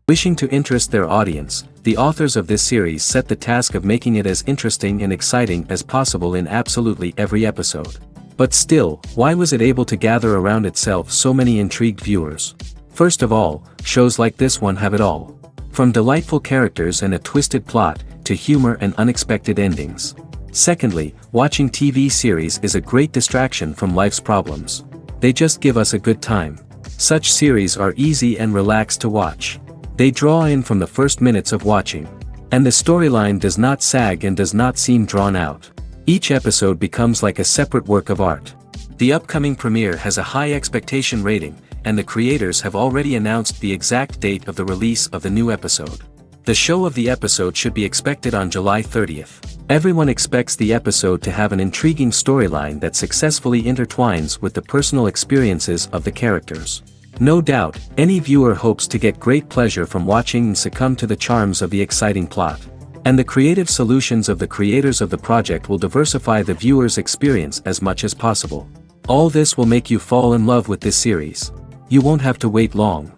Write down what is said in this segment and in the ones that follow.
Wishing to interest their audience, the authors of this series set the task of making it as interesting and exciting as possible in absolutely every episode. But still, why was it able to gather around itself so many intrigued viewers? First of all, shows like this one have it all. From delightful characters and a twisted plot, to humor and unexpected endings. Secondly, watching TV series is a great distraction from life's problems. They just give us a good time. Such series are easy and relaxed to watch. They draw in from the first minutes of watching. And the storyline does not sag and does not seem drawn out. Each episode becomes like a separate work of art. The upcoming premiere has a high expectation rating, and the creators have already announced the exact date of the release of the new episode. The show of the episode should be expected on July 30th. Everyone expects the episode to have an intriguing storyline that successfully intertwines with the personal experiences of the characters. No doubt, any viewer hopes to get great pleasure from watching and succumb to the charms of the exciting plot. And the creative solutions of the creators of the project will diversify the viewer's experience as much as possible. All this will make you fall in love with this series. You won't have to wait long.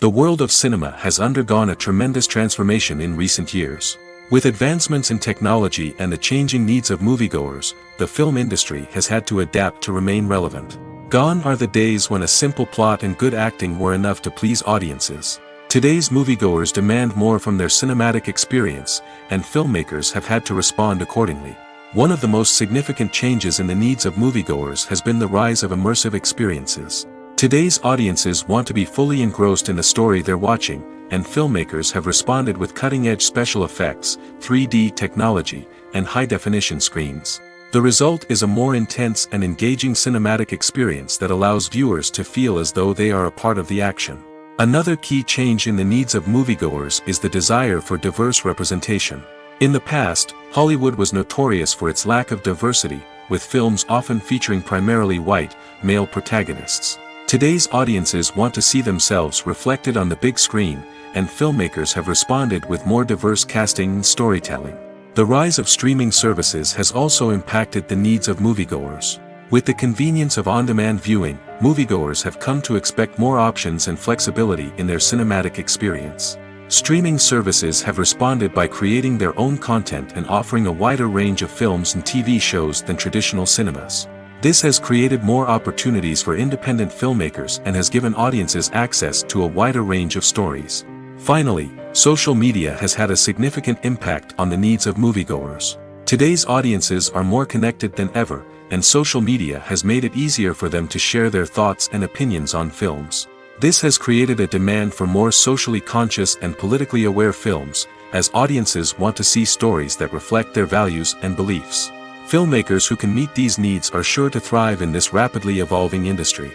The world of cinema has undergone a tremendous transformation in recent years. With advancements in technology and the changing needs of moviegoers, the film industry has had to adapt to remain relevant. Gone are the days when a simple plot and good acting were enough to please audiences. Today's moviegoers demand more from their cinematic experience, and filmmakers have had to respond accordingly. One of the most significant changes in the needs of moviegoers has been the rise of immersive experiences. Today's audiences want to be fully engrossed in the story they're watching, and filmmakers have responded with cutting-edge special effects, 3D technology, and high-definition screens. The result is a more intense and engaging cinematic experience that allows viewers to feel as though they are a part of the action. Another key change in the needs of moviegoers is the desire for diverse representation. In the past, Hollywood was notorious for its lack of diversity, with films often featuring primarily white, male protagonists. Today's audiences want to see themselves reflected on the big screen, and filmmakers have responded with more diverse casting and storytelling. The rise of streaming services has also impacted the needs of moviegoers. With the convenience of on-demand viewing, moviegoers have come to expect more options and flexibility in their cinematic experience. Streaming services have responded by creating their own content and offering a wider range of films and TV shows than traditional cinemas. This has created more opportunities for independent filmmakers and has given audiences access to a wider range of stories. Finally, social media has had a significant impact on the needs of moviegoers. Today's audiences are more connected than ever, and social media has made it easier for them to share their thoughts and opinions on films. This has created a demand for more socially conscious and politically aware films, as audiences want to see stories that reflect their values and beliefs. Filmmakers who can meet these needs are sure to thrive in this rapidly evolving industry.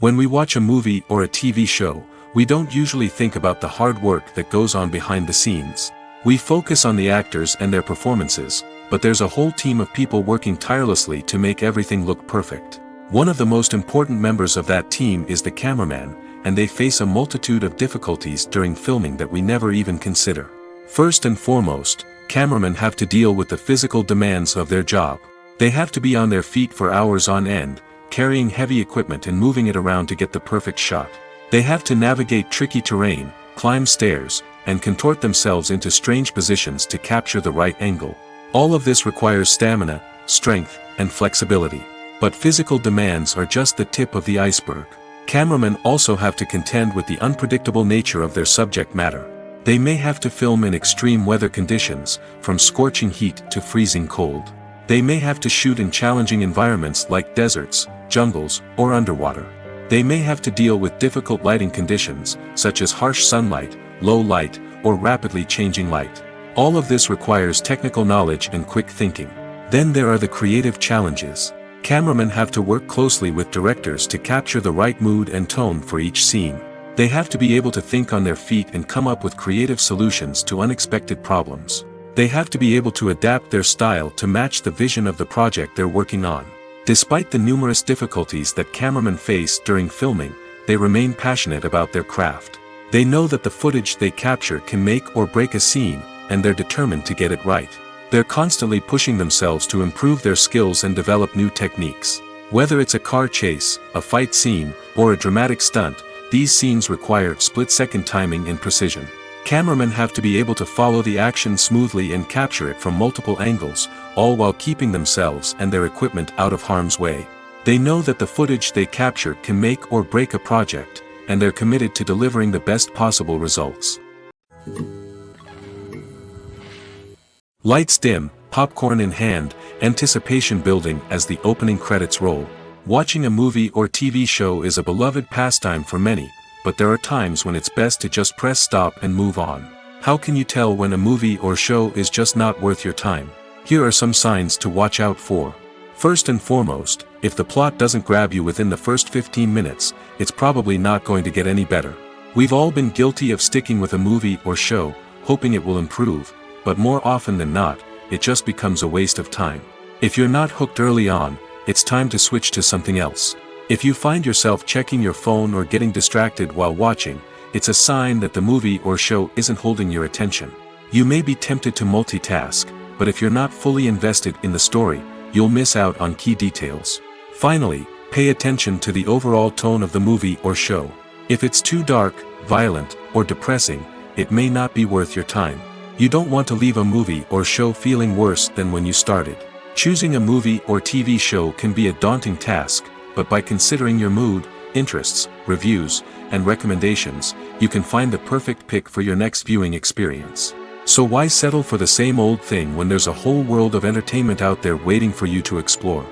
When we watch a movie or a TV show, we don't usually think about the hard work that goes on behind the scenes. We focus on the actors and their performances, but there's a whole team of people working tirelessly to make everything look perfect. One of the most important members of that team is the cameraman, and they face a multitude of difficulties during filming that we never even consider. First and foremost, cameramen have to deal with the physical demands of their job. They have to be on their feet for hours on end, carrying heavy equipment and moving it around to get the perfect shot. They have to navigate tricky terrain, climb stairs, and contort themselves into strange positions to capture the right angle. All of this requires stamina, strength, and flexibility. But physical demands are just the tip of the iceberg. Cameramen also have to contend with the unpredictable nature of their subject matter. They may have to film in extreme weather conditions, from scorching heat to freezing cold. They may have to shoot in challenging environments like deserts, jungles, or underwater. They may have to deal with difficult lighting conditions, such as harsh sunlight, low light, or rapidly changing light. All of this requires technical knowledge and quick thinking. Then there are the creative challenges. Cameramen have to work closely with directors to capture the right mood and tone for each scene. They have to be able to think on their feet and come up with creative solutions to unexpected problems. They have to be able to adapt their style to match the vision of the project they're working on. Despite the numerous difficulties that cameramen face during filming, they remain passionate about their craft. They know that the footage they capture can make or break a scene, and they're determined to get it right. They're constantly pushing themselves to improve their skills and develop new techniques. Whether it's a car chase, a fight scene, or a dramatic stunt, these scenes require split-second timing and precision. Cameramen have to be able to follow the action smoothly and capture it from multiple angles, all while keeping themselves and their equipment out of harm's way. They know that the footage they capture can make or break a project, and they're committed to delivering the best possible results. Lights dim, popcorn in hand, anticipation building as the opening credits roll. Watching a movie or TV show is a beloved pastime for many, but there are times when it's best to just press stop and move on. How can you tell when a movie or show is just not worth your time? Here are some signs to watch out for. First and foremost, if the plot doesn't grab you within the first 15 minutes, it's probably not going to get any better. We've all been guilty of sticking with a movie or show, hoping it will improve, but more often than not, it just becomes a waste of time. If you're not hooked early on, it's time to switch to something else. If you find yourself checking your phone or getting distracted while watching, it's a sign that the movie or show isn't holding your attention. You may be tempted to multitask, but if you're not fully invested in the story, you'll miss out on key details. Finally, pay attention to the overall tone of the movie or show. If it's too dark, violent, or depressing, it may not be worth your time. You don't want to leave a movie or show feeling worse than when you started. Choosing a movie or TV show can be a daunting task, but by considering your mood, interests, reviews, and recommendations, you can find the perfect pick for your next viewing experience. So why settle for the same old thing when there's a whole world of entertainment out there waiting for you to explore?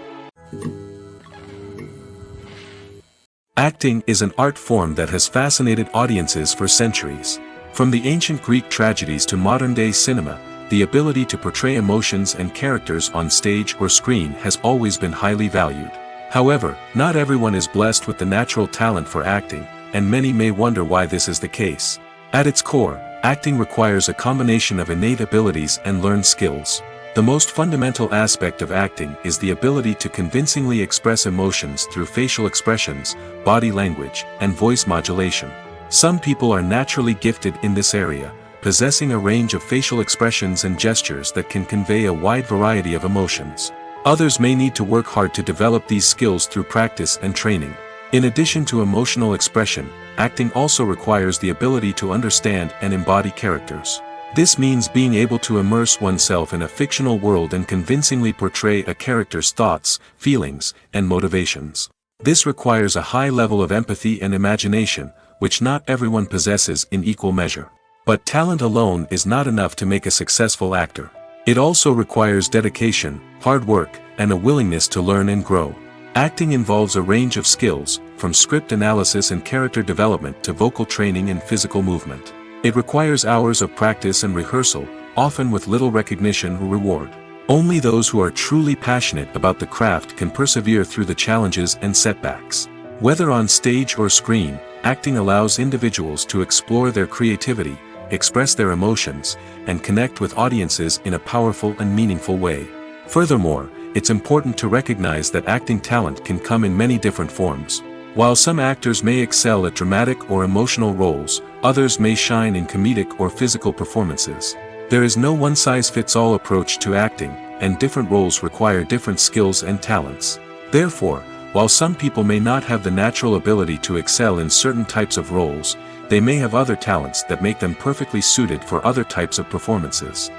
Acting is an art form that has fascinated audiences for centuries. From the ancient Greek tragedies to modern-day cinema, the ability to portray emotions and characters on stage or screen has always been highly valued. However, not everyone is blessed with the natural talent for acting, and many may wonder why this is the case. At its core, acting requires a combination of innate abilities and learned skills. The most fundamental aspect of acting is the ability to convincingly express emotions through facial expressions, body language, and voice modulation. Some people are naturally gifted in this area, possessing a range of facial expressions and gestures that can convey a wide variety of emotions. Others may need to work hard to develop these skills through practice and training. In addition to emotional expression, acting also requires the ability to understand and embody characters. This means being able to immerse oneself in a fictional world and convincingly portray a character's thoughts, feelings, and motivations. This requires a high level of empathy and imagination, which not everyone possesses in equal measure. But talent alone is not enough to make a successful actor. It also requires dedication, hard work, and a willingness to learn and grow. Acting involves a range of skills, from script analysis and character development to vocal training and physical movement. It requires hours of practice and rehearsal, often with little recognition or reward. Only those who are truly passionate about the craft can persevere through the challenges and setbacks. Whether on stage or screen, acting allows individuals to explore their creativity, express their emotions, and connect with audiences in a powerful and meaningful way. Furthermore, it's important to recognize that acting talent can come in many different forms. While some actors may excel at dramatic or emotional roles, others may shine in comedic or physical performances. There is no one-size-fits-all approach to acting, and different roles require different skills and talents. Therefore, while some people may not have the natural ability to excel in certain types of roles, they may have other talents that make them perfectly suited for other types of performances.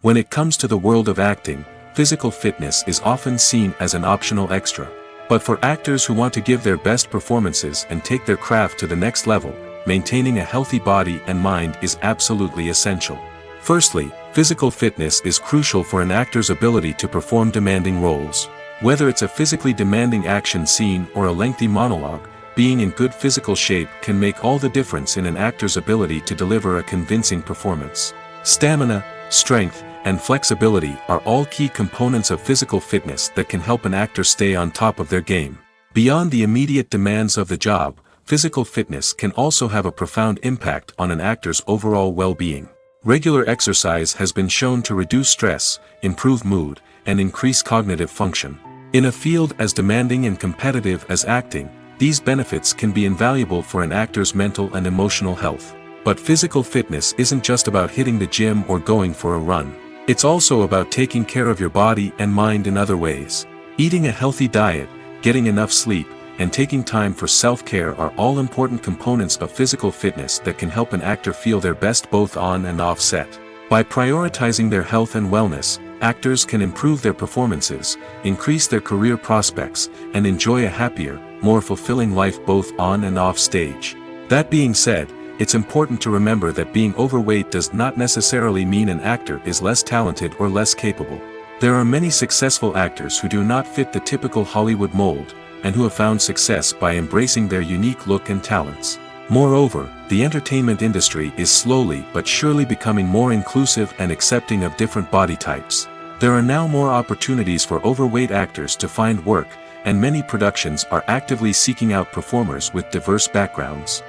When it comes to the world of acting, physical fitness is often seen as an optional extra. But for actors who want to give their best performances and take their craft to the next level, maintaining a healthy body and mind is absolutely essential. Firstly, physical fitness is crucial for an actor's ability to perform demanding roles. Whether it's a physically demanding action scene or a lengthy monologue, being in good physical shape can make all the difference in an actor's ability to deliver a convincing performance. Stamina, strength, and flexibility are all key components of physical fitness that can help an actor stay on top of their game. Beyond the immediate demands of the job, physical fitness can also have a profound impact on an actor's overall well-being. Regular exercise has been shown to reduce stress, improve mood, and increase cognitive function. In a field as demanding and competitive as acting, these benefits can be invaluable for an actor's mental and emotional health. But physical fitness isn't just about hitting the gym or going for a run. It's also about taking care of your body and mind in other ways. Eating a healthy diet, getting enough sleep, and taking time for self-care are all important components of physical fitness that can help an actor feel their best both on and off set. By prioritizing their health and wellness, actors can improve their performances, increase their career prospects, and enjoy a happier, more fulfilling life both on and off stage. That being said, it's important to remember that being overweight does not necessarily mean an actor is less talented or less capable. There are many successful actors who do not fit the typical Hollywood mold, and who have found success by embracing their unique look and talents. Moreover, the entertainment industry is slowly but surely becoming more inclusive and accepting of different body types. There are now more opportunities for overweight actors to find work, and many productions are actively seeking out performers with diverse backgrounds.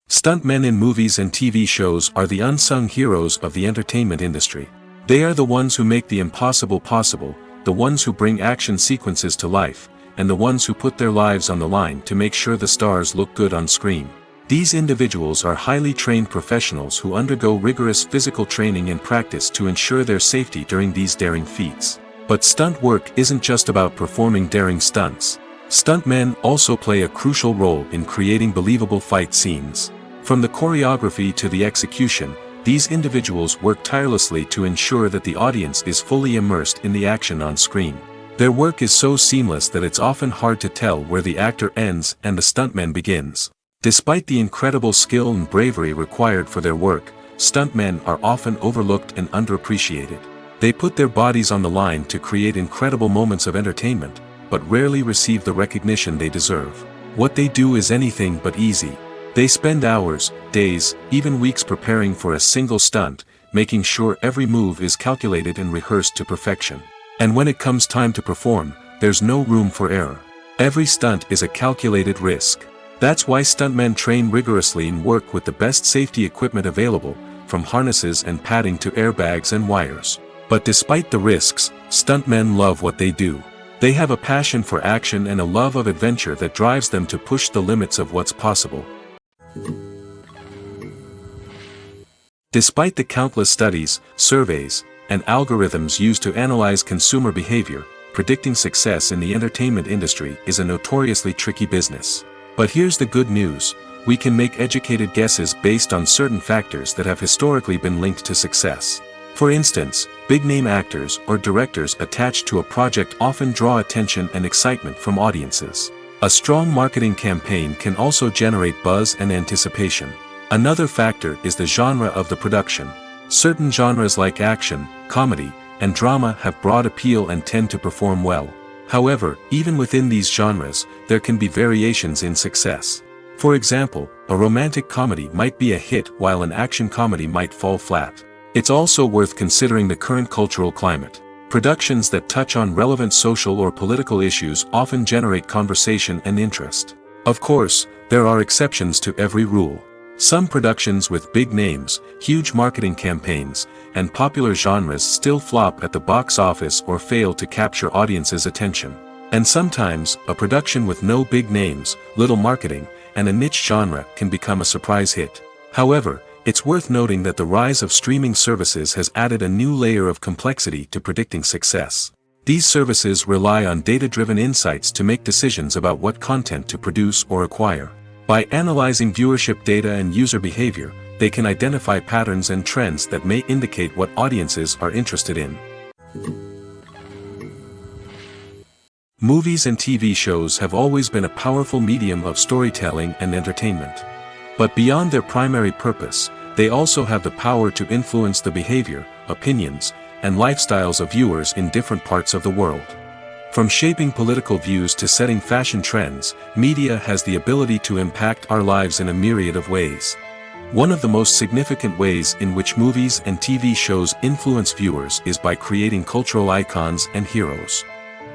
Stuntmen in movies and TV shows are the unsung heroes of the entertainment industry. They are the ones who make the impossible possible, the ones who bring action sequences to life, and the ones who put their lives on the line to make sure the stars look good on screen. These individuals are highly trained professionals who undergo rigorous physical training and practice to ensure their safety during these daring feats. But stunt work isn't just about performing daring stunts. Stuntmen also play a crucial role in creating believable fight scenes. From the choreography to the execution, these individuals work tirelessly to ensure that the audience is fully immersed in the action on screen. Their work is so seamless that it's often hard to tell where the actor ends and the stuntman begins. Despite the incredible skill and bravery required for their work, stuntmen are often overlooked and underappreciated. They put their bodies on the line to create incredible moments of entertainment, but rarely receive the recognition they deserve. What they do is anything but easy. They spend hours, days, even weeks preparing for a single stunt, making sure every move is calculated and rehearsed to perfection. And when it comes time to perform, there's no room for error. Every stunt is a calculated risk. That's why stuntmen train rigorously and work with the best safety equipment available, from harnesses and padding to airbags and wires. But despite the risks, stuntmen love what they do. They have a passion for action and a love of adventure that drives them to push the limits of what's possible. Despite the countless studies, surveys, and algorithms used to analyze consumer behavior, predicting success in the entertainment industry is a notoriously tricky business. But here's the good news: we can make educated guesses based on certain factors that have historically been linked to success. For instance, big-name actors or directors attached to a project often draw attention and excitement from audiences. A strong marketing campaign can also generate buzz and anticipation. Another factor is the genre of the production. Certain genres like action, comedy, and drama have broad appeal and tend to perform well. However, even within these genres, there can be variations in success. For example, a romantic comedy might be a hit while an action comedy might fall flat. It's also worth considering the current cultural climate. Productions that touch on relevant social or political issues often generate conversation and interest. Of course, there are exceptions to every rule. Some productions with big names, huge marketing campaigns, and popular genres still flop at the box office or fail to capture audiences' attention. And sometimes, a production with no big names, little marketing, and a niche genre can become a surprise hit. However, it's worth noting that the rise of streaming services has added a new layer of complexity to predicting success. These services rely on data-driven insights to make decisions about what content to produce or acquire. By analyzing viewership data and user behavior, they can identify patterns and trends that may indicate what audiences are interested in. Movies and TV shows have always been a powerful medium of storytelling and entertainment. But beyond their primary purpose, they also have the power to influence the behavior, opinions, and lifestyles of viewers in different parts of the world. From shaping political views to setting fashion trends, media has the ability to impact our lives in a myriad of ways. One of the most significant ways in which movies and TV shows influence viewers is by creating cultural icons and heroes.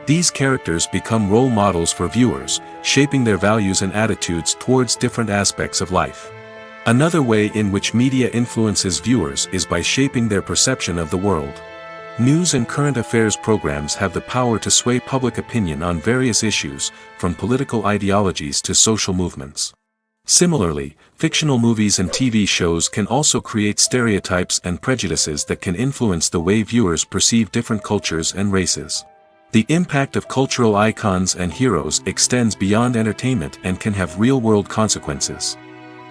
These characters become role models for viewers, shaping their values and attitudes towards different aspects of life. Another way in which media influences viewers is by shaping their perception of the world. News and current affairs programs have the power to sway public opinion on various issues, from political ideologies to social movements. Similarly, fictional movies and TV shows can also create stereotypes and prejudices that can influence the way viewers perceive different cultures and races. The impact of cultural icons and heroes extends beyond entertainment and can have real-world consequences.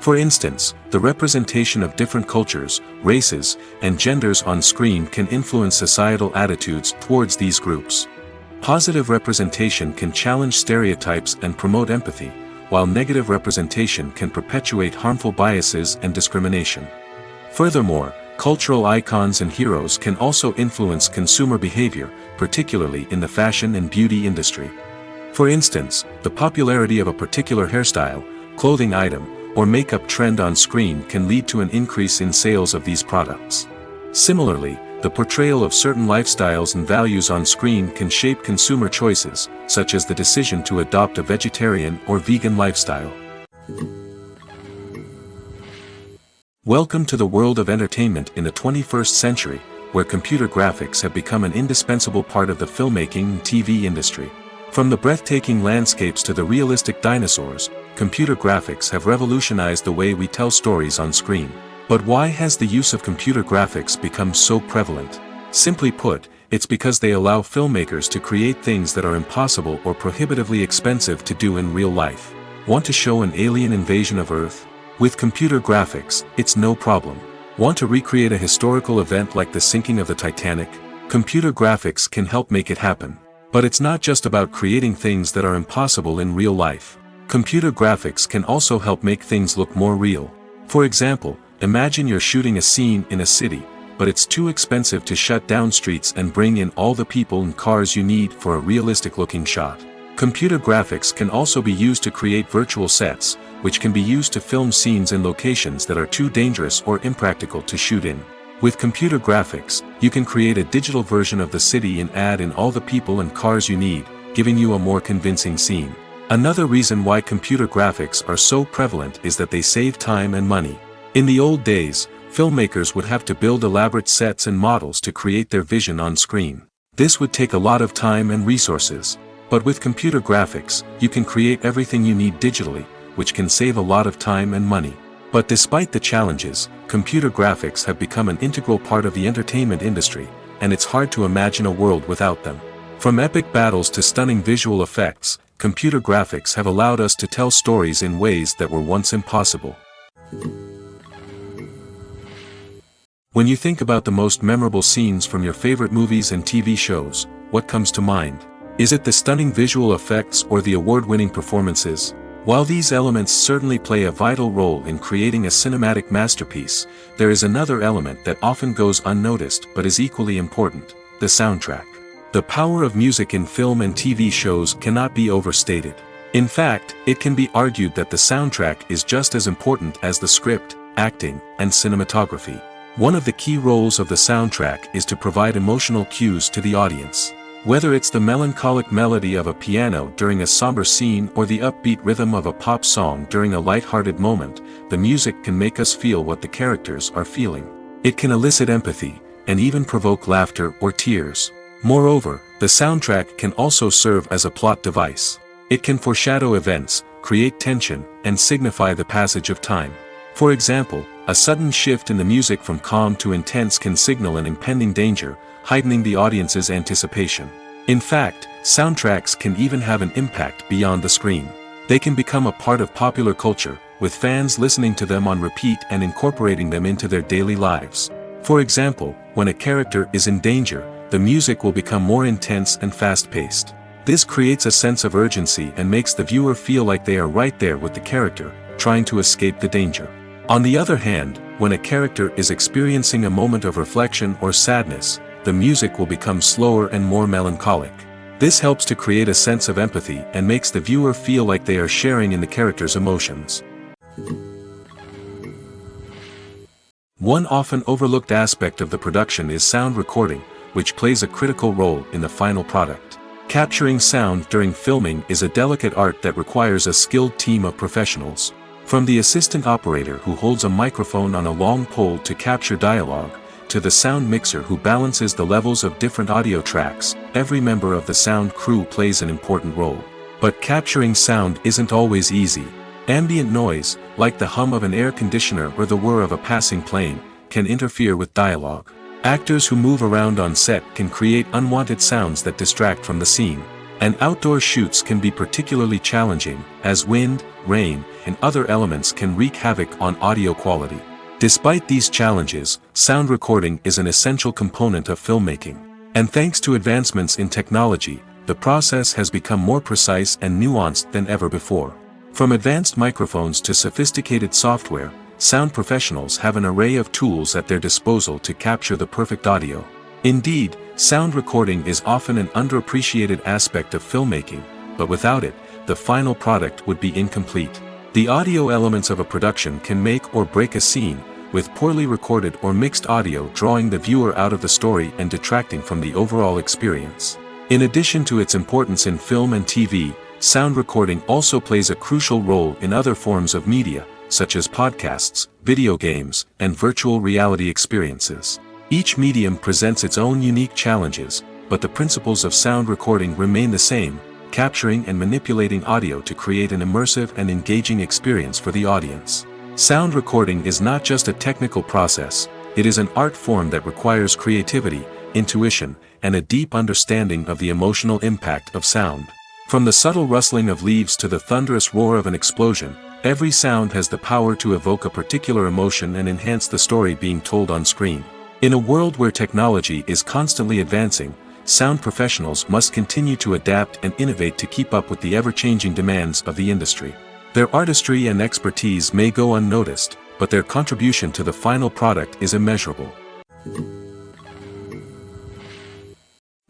For instance, the representation of different cultures, races, and genders on screen can influence societal attitudes towards these groups. Positive representation can challenge stereotypes and promote empathy, while negative representation can perpetuate harmful biases and discrimination. Furthermore, cultural icons and heroes can also influence consumer behavior, particularly in the fashion and beauty industry. For instance, the popularity of a particular hairstyle, clothing item, or makeup trend on screen can lead to an increase in sales of these products. Similarly, the portrayal of certain lifestyles and values on screen can shape consumer choices, such as the decision to adopt a vegetarian or vegan lifestyle. Welcome to the world of entertainment in the 21st century, where computer graphics have become an indispensable part of the filmmaking and TV industry. From the breathtaking landscapes to the realistic dinosaurs, computer graphics have revolutionized the way we tell stories on screen. But why has the use of computer graphics become so prevalent? Simply put, it's because they allow filmmakers to create things that are impossible or prohibitively expensive to do in real life. Want to show an alien invasion of Earth? With computer graphics, it's no problem. Want to recreate a historical event like the sinking of the Titanic? Computer graphics can help make it happen. But it's not just about creating things that are impossible in real life. Computer graphics can also help make things look more real. For example, imagine you're shooting a scene in a city, but it's too expensive to shut down streets and bring in all the people and cars you need for a realistic-looking shot. Computer graphics can also be used to create virtual sets, which can be used to film scenes in locations that are too dangerous or impractical to shoot in. With computer graphics, you can create a digital version of the city and add in all the people and cars you need, giving you a more convincing scene. Another reason why computer graphics are so prevalent is that they save time and money. In the old days, filmmakers would have to build elaborate sets and models to create their vision on screen. This would take a lot of time and resources. But with computer graphics, you can create everything you need digitally, which can save a lot of time and money. But despite the challenges, computer graphics have become an integral part of the entertainment industry, and it's hard to imagine a world without them. From epic battles to stunning visual effects, computer graphics have allowed us to tell stories in ways that were once impossible. When you think about the most memorable scenes from your favorite movies and TV shows, what comes to mind? Is it the stunning visual effects or the award-winning performances? While these elements certainly play a vital role in creating a cinematic masterpiece, there is another element that often goes unnoticed but is equally important: the soundtrack. The power of music in film and TV shows cannot be overstated. In fact, it can be argued that the soundtrack is just as important as the script, acting, and cinematography. One of the key roles of the soundtrack is to provide emotional cues to the audience. Whether it's the melancholic melody of a piano during a somber scene or the upbeat rhythm of a pop song during a light-hearted moment, the music can make us feel what the characters are feeling. It can elicit empathy, and even provoke laughter or tears. Moreover, the soundtrack can also serve as a plot device. It can foreshadow events, create tension, and signify the passage of time. For example, a sudden shift in the music from calm to intense can signal an impending danger, heightening the audience's anticipation. In fact, soundtracks can even have an impact beyond the screen. They can become a part of popular culture, with fans listening to them on repeat and incorporating them into their daily lives. For example, when a character is in danger, the music will become more intense and fast-paced. This creates a sense of urgency and makes the viewer feel like they are right there with the character, trying to escape the danger. On the other hand, when a character is experiencing a moment of reflection or sadness, the music will become slower and more melancholic. This helps to create a sense of empathy and makes the viewer feel like they are sharing in the character's emotions. One often overlooked aspect of the production is sound recording, which plays a critical role in the final product. Capturing sound during filming is a delicate art that requires a skilled team of professionals. From the assistant operator who holds a microphone on a long pole to capture dialogue, to the sound mixer who balances the levels of different audio tracks, every member of the sound crew plays an important role. But capturing sound isn't always easy. Ambient noise, like the hum of an air conditioner or the whir of a passing plane, can interfere with dialogue. Actors who move around on set can create unwanted sounds that distract from the scene. And outdoor shoots can be particularly challenging, as wind, rain, and other elements can wreak havoc on audio quality. Despite these challenges, sound recording is an essential component of filmmaking. And thanks to advancements in technology, the process has become more precise and nuanced than ever before. From advanced microphones to sophisticated software, sound professionals have an array of tools at their disposal to capture the perfect audio. Indeed, sound recording is often an underappreciated aspect of filmmaking, but without it, the final product would be incomplete. The audio elements of a production can make or break a scene, with poorly recorded or mixed audio drawing the viewer out of the story and detracting from the overall experience. In addition to its importance in film and TV, sound recording also plays a crucial role in other forms of media, such as podcasts, video games, and virtual reality experiences. Each medium presents its own unique challenges, but the principles of sound recording remain the same, capturing and manipulating audio to create an immersive and engaging experience for the audience. Sound recording is not just a technical process, it is an art form that requires creativity, intuition, and a deep understanding of the emotional impact of sound. From the subtle rustling of leaves to the thunderous roar of an explosion, every sound has the power to evoke a particular emotion and enhance the story being told on screen. In a world where technology is constantly advancing, sound professionals must continue to adapt and innovate to keep up with the ever-changing demands of the industry. Their artistry and expertise may go unnoticed, but their contribution to the final product is immeasurable.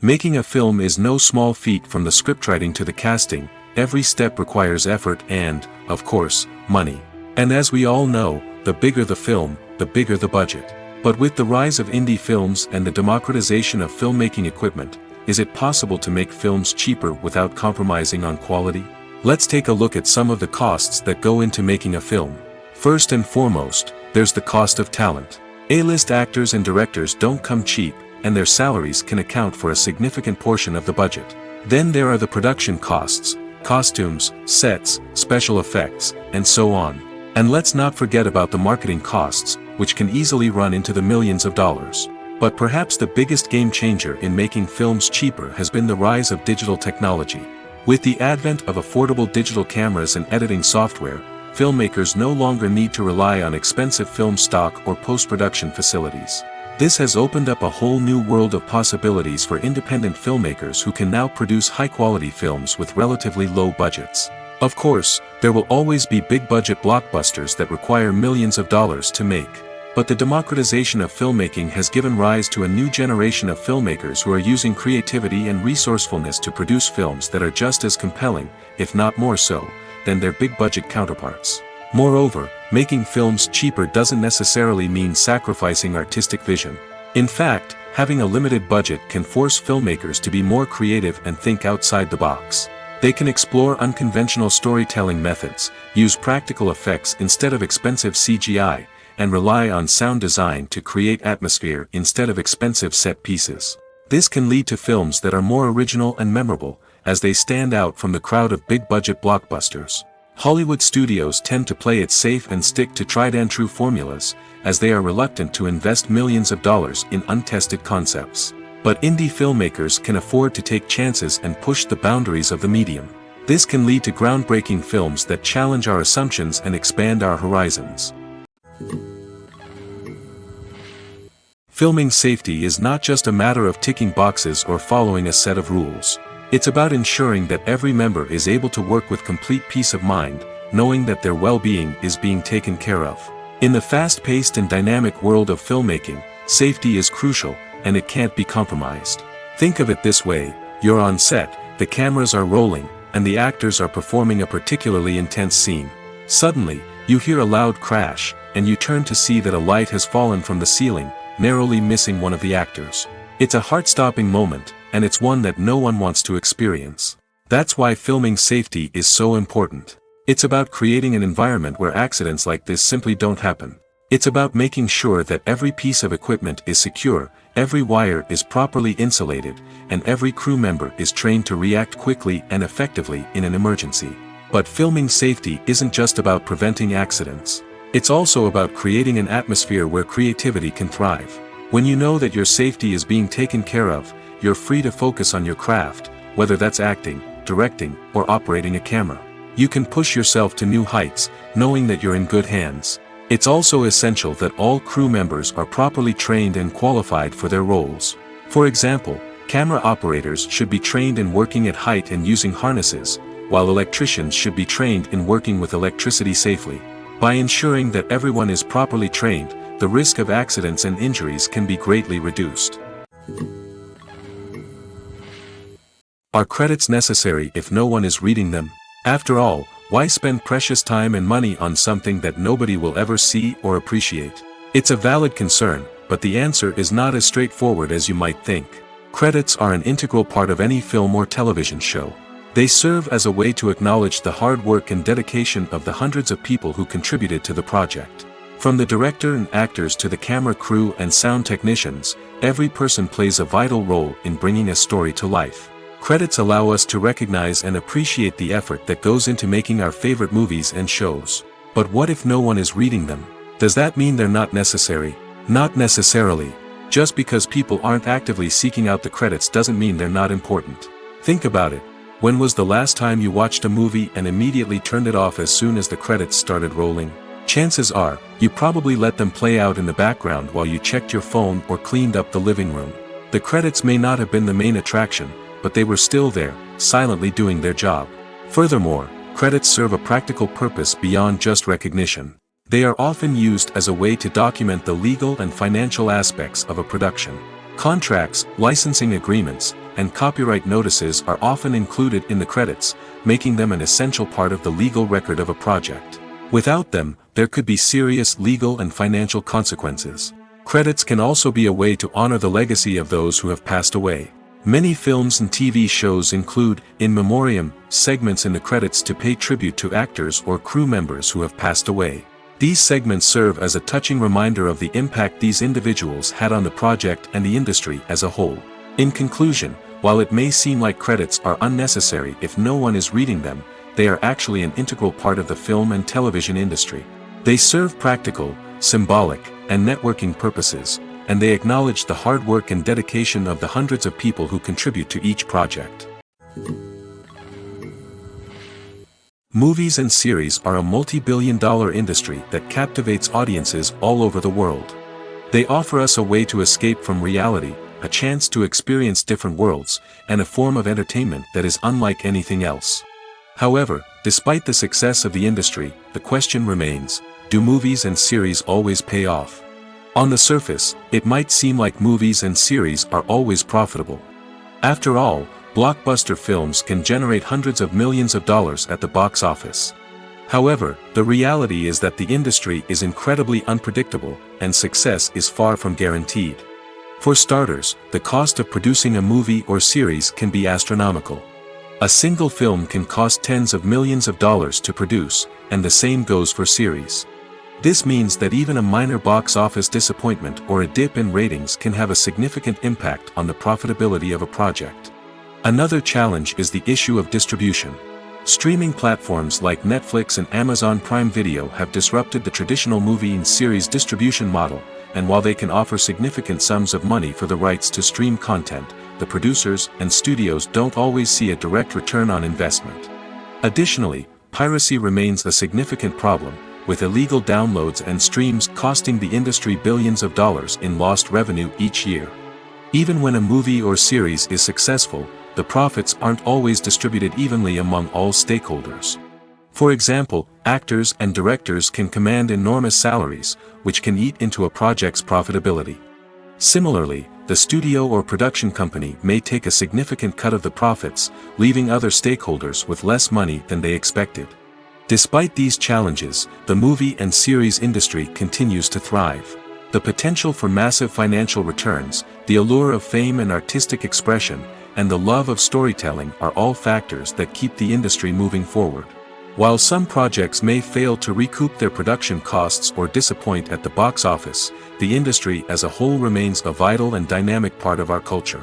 Making a film is no small feat. From the scriptwriting to the casting, every step requires effort and, of course, money. And as we all know, the bigger the film, the bigger the budget. But with the rise of indie films and the democratization of filmmaking equipment, is it possible to make films cheaper without compromising on quality? Let's take a look at some of the costs that go into making a film. First and foremost, there's the cost of talent. A-list actors and directors don't come cheap, and their salaries can account for a significant portion of the budget. Then there are the production costs, costumes, sets, special effects, and so on. And let's not forget about the marketing costs, which can easily run into the millions of dollars. But perhaps the biggest game changer in making films cheaper has been the rise of digital technology. With the advent of affordable digital cameras and editing software, filmmakers no longer need to rely on expensive film stock or post-production facilities. This has opened up a whole new world of possibilities for independent filmmakers who can now produce high-quality films with relatively low budgets. Of course, there will always be big-budget blockbusters that require millions of dollars to make. But the democratization of filmmaking has given rise to a new generation of filmmakers who are using creativity and resourcefulness to produce films that are just as compelling, if not more so, than their big-budget counterparts. Moreover, making films cheaper doesn't necessarily mean sacrificing artistic vision. In fact, having a limited budget can force filmmakers to be more creative and think outside the box. They can explore unconventional storytelling methods, use practical effects instead of expensive CGI, and rely on sound design to create atmosphere instead of expensive set pieces. This can lead to films that are more original and memorable, as they stand out from the crowd of big-budget blockbusters. Hollywood studios tend to play it safe and stick to tried-and-true formulas, as they are reluctant to invest millions of dollars in untested concepts. But indie filmmakers can afford to take chances and push the boundaries of the medium. This can lead to groundbreaking films that challenge our assumptions and expand our horizons. Filming safety is not just a matter of ticking boxes or following a set of rules. It's about ensuring that every member is able to work with complete peace of mind, knowing that their well-being is being taken care of. In the fast-paced and dynamic world of filmmaking, safety is crucial, and it can't be compromised. Think of it this way: you're on set, the cameras are rolling, and the actors are performing a particularly intense scene. Suddenly, you hear a loud crash, and you turn to see that a light has fallen from the ceiling, narrowly missing one of the actors. It's a heart-stopping moment, and it's one that no one wants to experience. That's why filming safety is so important. It's about creating an environment where accidents like this simply don't happen. It's about making sure that every piece of equipment is secure, every wire is properly insulated, and every crew member is trained to react quickly and effectively in an emergency. But filming safety isn't just about preventing accidents. It's also about creating an atmosphere where creativity can thrive. When you know that your safety is being taken care of, you're free to focus on your craft, whether that's acting, directing, or operating a camera. You can push yourself to new heights, knowing that you're in good hands. It's also essential that all crew members are properly trained and qualified for their roles. For example, camera operators should be trained in working at height and using harnesses, while electricians should be trained in working with electricity safely. By ensuring that everyone is properly trained, the risk of accidents and injuries can be greatly reduced. Are credits necessary if no one is reading them? After all, why spend precious time and money on something that nobody will ever see or appreciate? It's a valid concern, but the answer is not as straightforward as you might think. Credits are an integral part of any film or television show. They serve as a way to acknowledge the hard work and dedication of the hundreds of people who contributed to the project. From the director and actors to the camera crew and sound technicians, every person plays a vital role in bringing a story to life. Credits allow us to recognize and appreciate the effort that goes into making our favorite movies and shows. But what if no one is reading them? Does that mean they're not necessary? Not necessarily. Just because people aren't actively seeking out the credits doesn't mean they're not important. Think about it. When was the last time you watched a movie and immediately turned it off as soon as the credits started rolling? Chances are, you probably let them play out in the background while you checked your phone or cleaned up the living room. The credits may not have been the main attraction, but they were still there, silently doing their job. Furthermore, credits serve a practical purpose beyond just recognition. They are often used as a way to document the legal and financial aspects of a production. Contracts, licensing agreements, and copyright notices are often included in the credits, making them an essential part of the legal record of a project. Without them, there could be serious legal and financial consequences. Credits can also be a way to honor the legacy of those who have passed away. Many films and TV shows include, in memoriam, segments in the credits to pay tribute to actors or crew members who have passed away. These segments serve as a touching reminder of the impact these individuals had on the project and the industry as a whole. In conclusion, while it may seem like credits are unnecessary if no one is reading them, they are actually an integral part of the film and television industry. They serve practical, symbolic, and networking purposes, and they acknowledge the hard work and dedication of the hundreds of people who contribute to each project. Movies and series are a multi-billion-dollar industry that captivates audiences all over the world. They offer us a way to escape from reality, a chance to experience different worlds, and a form of entertainment that is unlike anything else. However, despite the success of the industry, the question remains, do movies and series always pay off? On the surface, it might seem like movies and series are always profitable. After all, blockbuster films can generate hundreds of millions of dollars at the box office. However, the reality is that the industry is incredibly unpredictable, and success is far from guaranteed. For starters, the cost of producing a movie or series can be astronomical. A single film can cost tens of millions of dollars to produce, and the same goes for series. This means that even a minor box office disappointment or a dip in ratings can have a significant impact on the profitability of a project. Another challenge is the issue of distribution. Streaming platforms like Netflix and Amazon Prime Video have disrupted the traditional movie and series distribution model, and while they can offer significant sums of money for the rights to stream content, the producers and studios don't always see a direct return on investment. Additionally, piracy remains a significant problem, with illegal downloads and streams costing the industry billions of dollars in lost revenue each year. Even when a movie or series is successful, the profits aren't always distributed evenly among all stakeholders. For example, actors and directors can command enormous salaries, which can eat into a project's profitability. Similarly, the studio or production company may take a significant cut of the profits, leaving other stakeholders with less money than they expected. Despite these challenges, the movie and series industry continues to thrive. The potential for massive financial returns, the allure of fame and artistic expression, and the love of storytelling are all factors that keep the industry moving forward. While some projects may fail to recoup their production costs or disappoint at the box office, the industry as a whole remains a vital and dynamic part of our culture.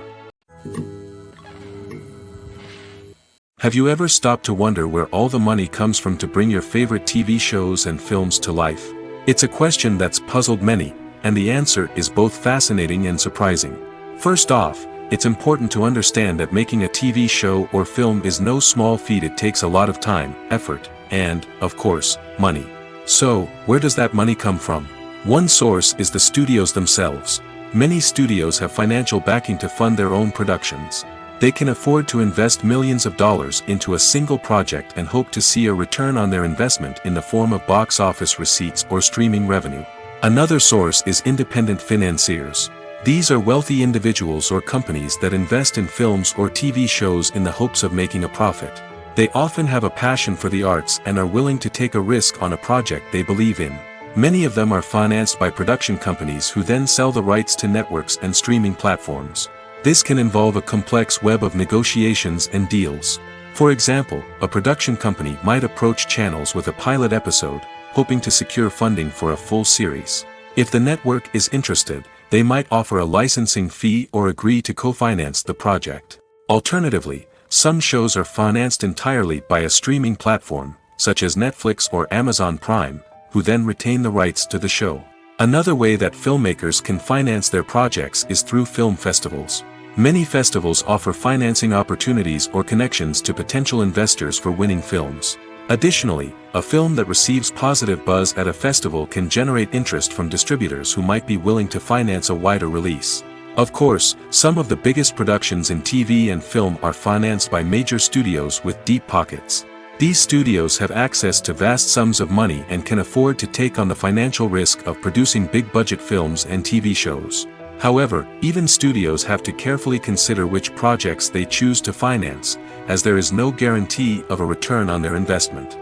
Have you ever stopped to wonder where all the money comes from to bring your favorite TV shows and films to life? It's a question that's puzzled many, and the answer is both fascinating and surprising. First off, it's important to understand that making a TV show or film is no small feat. It takes a lot of time, effort, and, of course, money. So, where does that money come from? One source is the studios themselves. Many studios have financial backing to fund their own productions. They can afford to invest millions of dollars into a single project and hope to see a return on their investment in the form of box office receipts or streaming revenue. Another source is independent financiers. These are wealthy individuals or companies that invest in films or TV shows in the hopes of making a profit. They often have a passion for the arts and are willing to take a risk on a project they believe in. Many of them are financed by production companies who then sell the rights to networks and streaming platforms. This can involve a complex web of negotiations and deals. For example, a production company might approach channels with a pilot episode, hoping to secure funding for a full series. If the network is interested, they might offer a licensing fee or agree to co-finance the project. Alternatively, some shows are financed entirely by a streaming platform, such as Netflix or Amazon Prime, who then retain the rights to the show. Another way that filmmakers can finance their projects is through film festivals. Many festivals offer financing opportunities or connections to potential investors for winning films. Additionally, a film that receives positive buzz at a festival can generate interest from distributors who might be willing to finance a wider release. Of course, some of the biggest productions in TV and film are financed by major studios with deep pockets. These studios have access to vast sums of money and can afford to take on the financial risk of producing big-budget films and TV shows. However, even studios have to carefully consider which projects they choose to finance, as there is no guarantee of a return on their investment.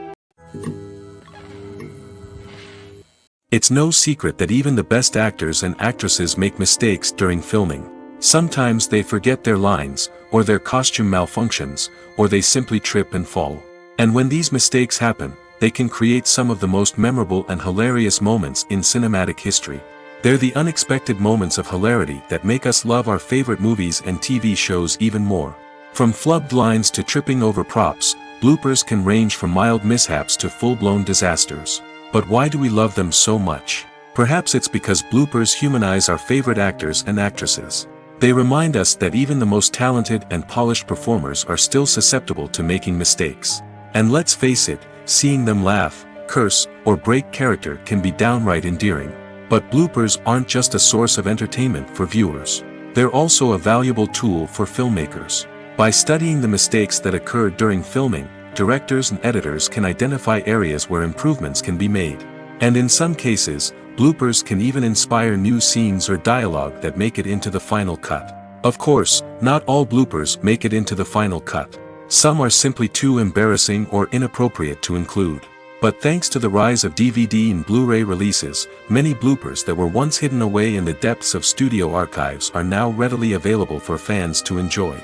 It's no secret that even the best actors and actresses make mistakes during filming. Sometimes they forget their lines, or their costume malfunctions, or they simply trip and fall. And when these mistakes happen, they can create some of the most memorable and hilarious moments in cinematic history. They're the unexpected moments of hilarity that make us love our favorite movies and TV shows even more. From flubbed lines to tripping over props, bloopers can range from mild mishaps to full-blown disasters. But why do we love them so much? Perhaps it's because bloopers humanize our favorite actors and actresses. They remind us that even the most talented and polished performers are still susceptible to making mistakes. And let's face it, seeing them laugh, curse, or break character can be downright endearing. But bloopers aren't just a source of entertainment for viewers. They're also a valuable tool for filmmakers. By studying the mistakes that occur during filming, directors and editors can identify areas where improvements can be made. And in some cases, bloopers can even inspire new scenes or dialogue that make it into the final cut. Of course, not all bloopers make it into the final cut. Some are simply too embarrassing or inappropriate to include. But thanks to the rise of DVD and Blu-ray releases, many bloopers that were once hidden away in the depths of studio archives are now readily available for fans to enjoy.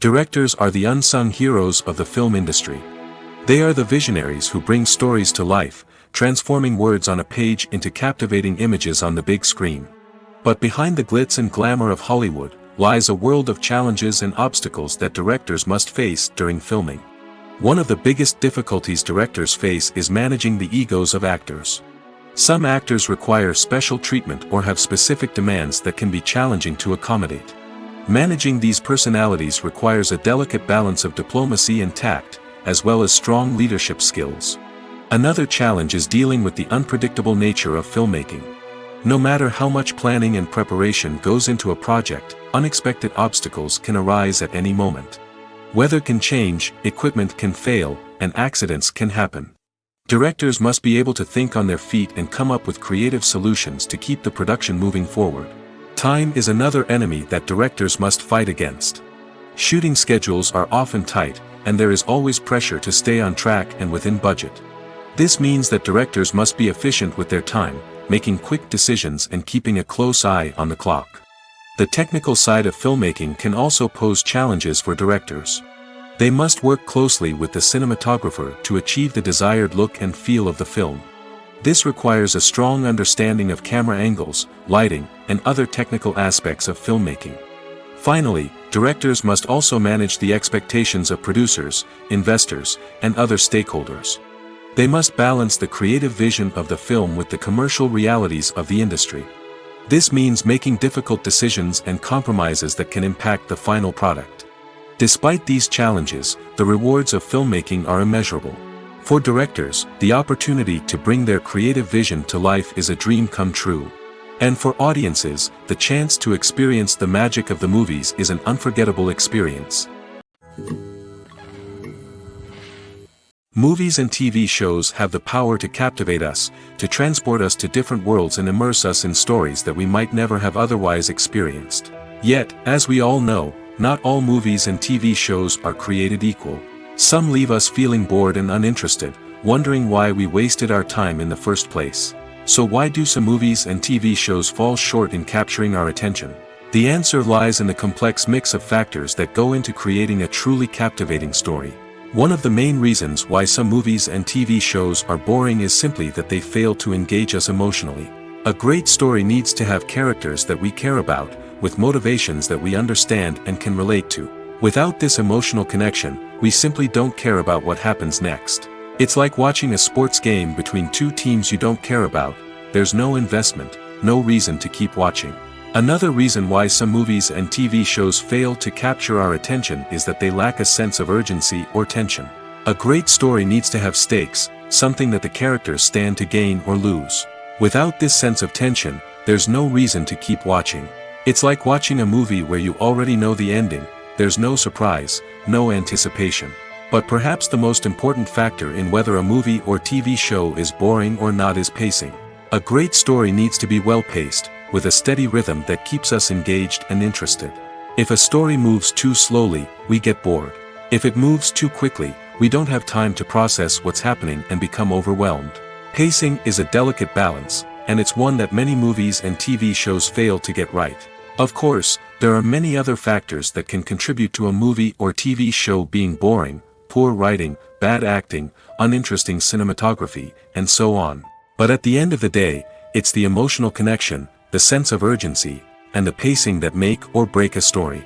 Directors are the unsung heroes of the film industry. They are the visionaries who bring stories to life, transforming words on a page into captivating images on the big screen. But behind the glitz and glamour of Hollywood lies a world of challenges and obstacles that directors must face during filming. One of the biggest difficulties directors face is managing the egos of actors. Some actors require special treatment or have specific demands that can be challenging to accommodate. Managing these personalities requires a delicate balance of diplomacy and tact, as well as strong leadership skills. Another challenge is dealing with the unpredictable nature of filmmaking. No matter how much planning and preparation goes into a project, unexpected obstacles can arise at any moment. Weather can change, equipment can fail, and accidents can happen. Directors must be able to think on their feet and come up with creative solutions to keep the production moving forward. Time is another enemy that directors must fight against. Shooting schedules are often tight, and there is always pressure to stay on track and within budget. This means that directors must be efficient with their time, making quick decisions and keeping a close eye on the clock. The technical side of filmmaking can also pose challenges for directors. They must work closely with the cinematographer to achieve the desired look and feel of the film. This requires a strong understanding of camera angles, lighting, and other technical aspects of filmmaking. Finally, directors must also manage the expectations of producers, investors, and other stakeholders. They must balance the creative vision of the film with the commercial realities of the industry. This means making difficult decisions and compromises that can impact the final product. Despite these challenges, the rewards of filmmaking are immeasurable. For directors, the opportunity to bring their creative vision to life is a dream come true. And for audiences, the chance to experience the magic of the movies is an unforgettable experience. Movies and TV shows have the power to captivate us, to transport us to different worlds and immerse us in stories that we might never have otherwise experienced. Yet, as we all know, not all movies and TV shows are created equal. Some leave us feeling bored and uninterested, wondering why we wasted our time in the first place. So why do some movies and TV shows fall short in capturing our attention? The answer lies in the complex mix of factors that go into creating a truly captivating story. One of the main reasons why some movies and TV shows are boring is simply that they fail to engage us emotionally. A great story needs to have characters that we care about, with motivations that we understand and can relate to. Without this emotional connection, we simply don't care about what happens next. It's like watching a sports game between two teams you don't care about. There's no investment, no reason to keep watching. Another reason why some movies and TV shows fail to capture our attention is that they lack a sense of urgency or tension. A great story needs to have stakes, something that the characters stand to gain or lose. Without this sense of tension, there's no reason to keep watching. It's like watching a movie where you already know the ending. There's no surprise, no anticipation. But perhaps the most important factor in whether a movie or TV show is boring or not is pacing. A great story needs to be well-paced, with a steady rhythm that keeps us engaged and interested. If a story moves too slowly, we get bored. If it moves too quickly, we don't have time to process what's happening and become overwhelmed. Pacing is a delicate balance, and it's one that many movies and TV shows fail to get right. Of course, there are many other factors that can contribute to a movie or TV show being boring: poor writing, bad acting, uninteresting cinematography, and so on. But at the end of the day, it's the emotional connection, the sense of urgency, and the pacing that make or break a story.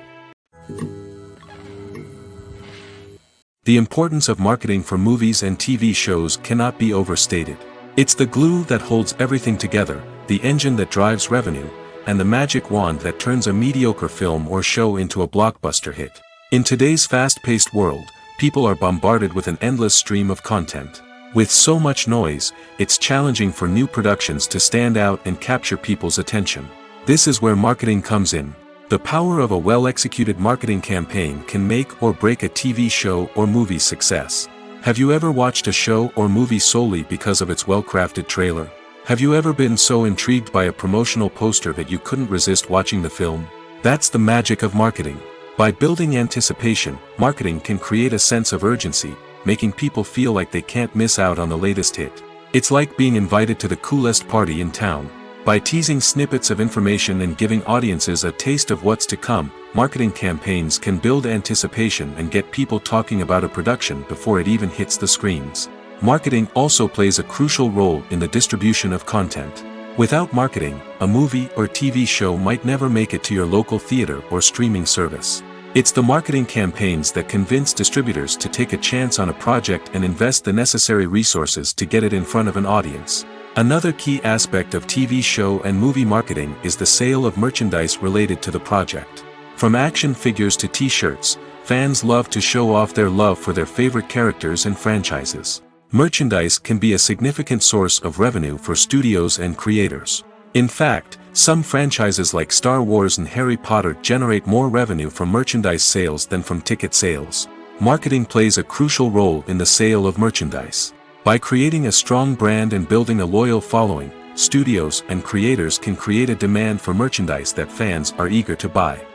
The importance of marketing for movies and TV shows cannot be overstated. It's the glue that holds everything together, the engine that drives revenue, and the magic wand that turns a mediocre film or show into a blockbuster hit. In today's fast-paced world, people are bombarded with an endless stream of content. With so much noise, it's challenging for new productions to stand out and capture people's attention. This is where marketing comes in. The power of a well-executed marketing campaign can make or break a TV show or movie's success. Have you ever watched a show or movie solely because of its well-crafted trailer? Have you ever been so intrigued by a promotional poster that you couldn't resist watching the film? That's the magic of marketing. By building anticipation, marketing can create a sense of urgency, making people feel like they can't miss out on the latest hit. It's like being invited to the coolest party in town. By teasing snippets of information and giving audiences a taste of what's to come, marketing campaigns can build anticipation and get people talking about a production before it even hits the screens. Marketing also plays a crucial role in the distribution of content. Without marketing, a movie or TV show might never make it to your local theater or streaming service. It's the marketing campaigns that convince distributors to take a chance on a project and invest the necessary resources to get it in front of an audience. Another key aspect of TV show and movie marketing is the sale of merchandise related to the project. From action figures to t-shirts, fans love to show off their love for their favorite characters and franchises. Merchandise can be a significant source of revenue for studios and creators. In fact, some franchises like Star Wars and Harry Potter generate more revenue from merchandise sales than from ticket sales. Marketing plays a crucial role in the sale of merchandise. By creating a strong brand and building a loyal following, studios and creators can create a demand for merchandise that fans are eager to buy.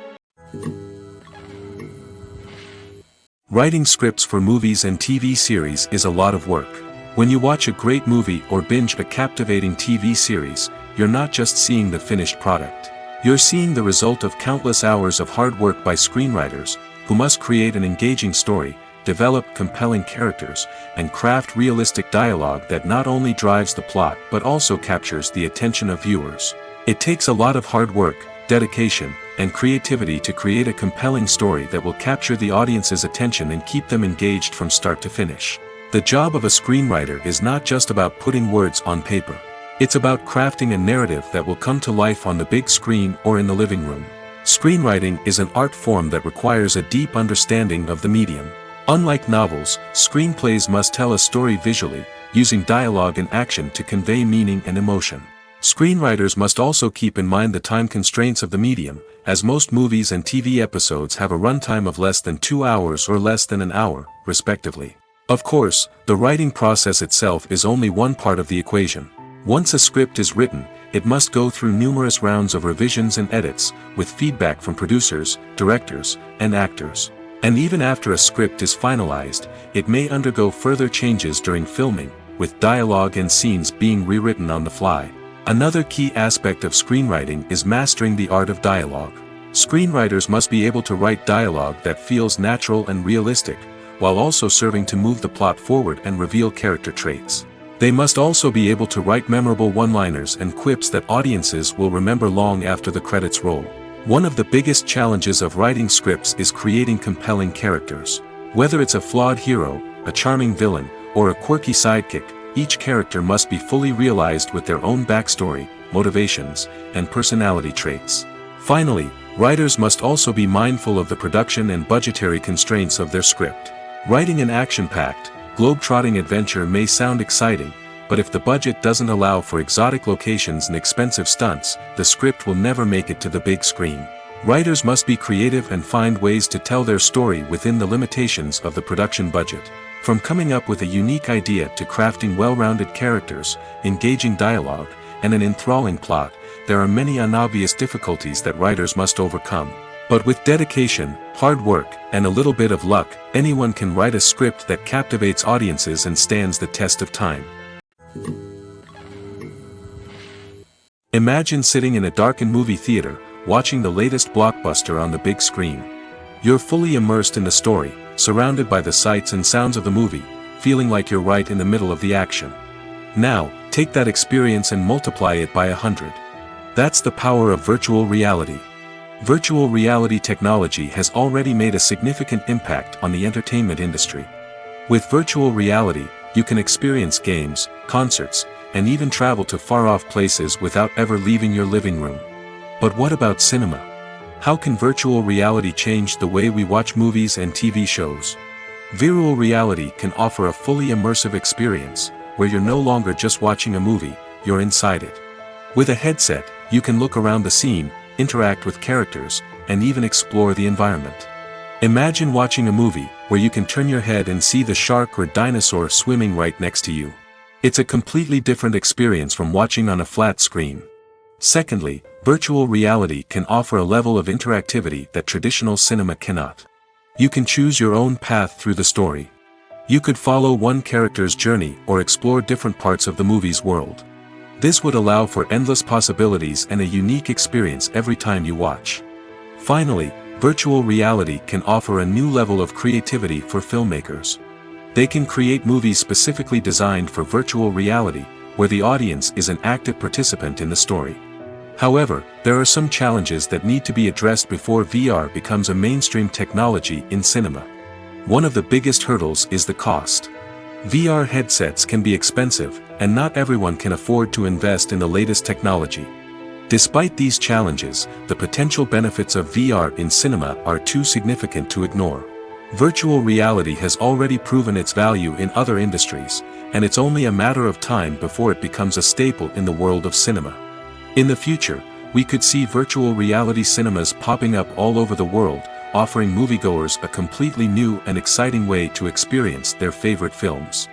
Writing scripts for movies and TV series is a lot of work. When you watch a great movie or binge a captivating TV series, you're not just seeing the finished product. You're seeing the result of countless hours of hard work by screenwriters, who must create an engaging story, develop compelling characters, and craft realistic dialogue that not only drives the plot but also captures the attention of viewers. It takes a lot of hard work, dedication, and creativity to create a compelling story that will capture the audience's attention and keep them engaged from start to finish. The job of a screenwriter is not just about putting words on paper. It's about crafting a narrative that will come to life on the big screen or in the living room. Screenwriting is an art form that requires a deep understanding of the medium. Unlike novels, screenplays must tell a story visually, using dialogue and action to convey meaning and emotion. Screenwriters must also keep in mind the time constraints of the medium, as most movies and TV episodes have a runtime of less than 2 hours or less than an hour, respectively. Of course, the writing process itself is only one part of the equation. Once a script is written, it must go through numerous rounds of revisions and edits, with feedback from producers, directors, and actors. And even after a script is finalized, it may undergo further changes during filming, with dialogue and scenes being rewritten on the fly. Another key aspect of screenwriting is mastering the art of dialogue. Screenwriters must be able to write dialogue that feels natural and realistic, while also serving to move the plot forward and reveal character traits. They must also be able to write memorable one-liners and quips that audiences will remember long after the credits roll. One of the biggest challenges of writing scripts is creating compelling characters. Whether it's a flawed hero, a charming villain, or a quirky sidekick, each character must be fully realized with their own backstory, motivations, and personality traits. Finally, writers must also be mindful of the production and budgetary constraints of their script. Writing an action-packed, globe-trotting adventure may sound exciting, but if the budget doesn't allow for exotic locations and expensive stunts, the script will never make it to the big screen. Writers must be creative and find ways to tell their story within the limitations of the production budget. From coming up with a unique idea to crafting well-rounded characters, engaging dialogue, and an enthralling plot, there are many unobvious difficulties that writers must overcome. But with dedication, hard work, and a little bit of luck, anyone can write a script that captivates audiences and stands the test of time. Imagine sitting in a darkened movie theater, watching the latest blockbuster on the big screen. You're fully immersed in the story, surrounded by the sights and sounds of the movie, feeling like you're right in the middle of the action. Now, take that experience and multiply it by 100. That's the power of virtual reality. Virtual reality technology has already made a significant impact on the entertainment industry. With virtual reality, you can experience games, concerts, and even travel to far-off places without ever leaving your living room. But what about cinema? How can virtual reality change the way we watch movies and TV shows? Virtual reality can offer a fully immersive experience, where you're no longer just watching a movie, you're inside it. With a headset, you can look around the scene, interact with characters, and even explore the environment. Imagine watching a movie, where you can turn your head and see the shark or dinosaur swimming right next to you. It's a completely different experience from watching on a flat screen. Secondly, virtual reality can offer a level of interactivity that traditional cinema cannot. You can choose your own path through the story. You could follow one character's journey or explore different parts of the movie's world. This would allow for endless possibilities and a unique experience every time you watch. Finally, virtual reality can offer a new level of creativity for filmmakers. They can create movies specifically designed for virtual reality, where the audience is an active participant in the story. However, there are some challenges that need to be addressed before VR becomes a mainstream technology in cinema. One of the biggest hurdles is the cost. VR headsets can be expensive, and not everyone can afford to invest in the latest technology. Despite these challenges, the potential benefits of VR in cinema are too significant to ignore. Virtual reality has already proven its value in other industries, and it's only a matter of time before it becomes a staple in the world of cinema. In the future, we could see virtual reality cinemas popping up all over the world, offering moviegoers a completely new and exciting way to experience their favorite films.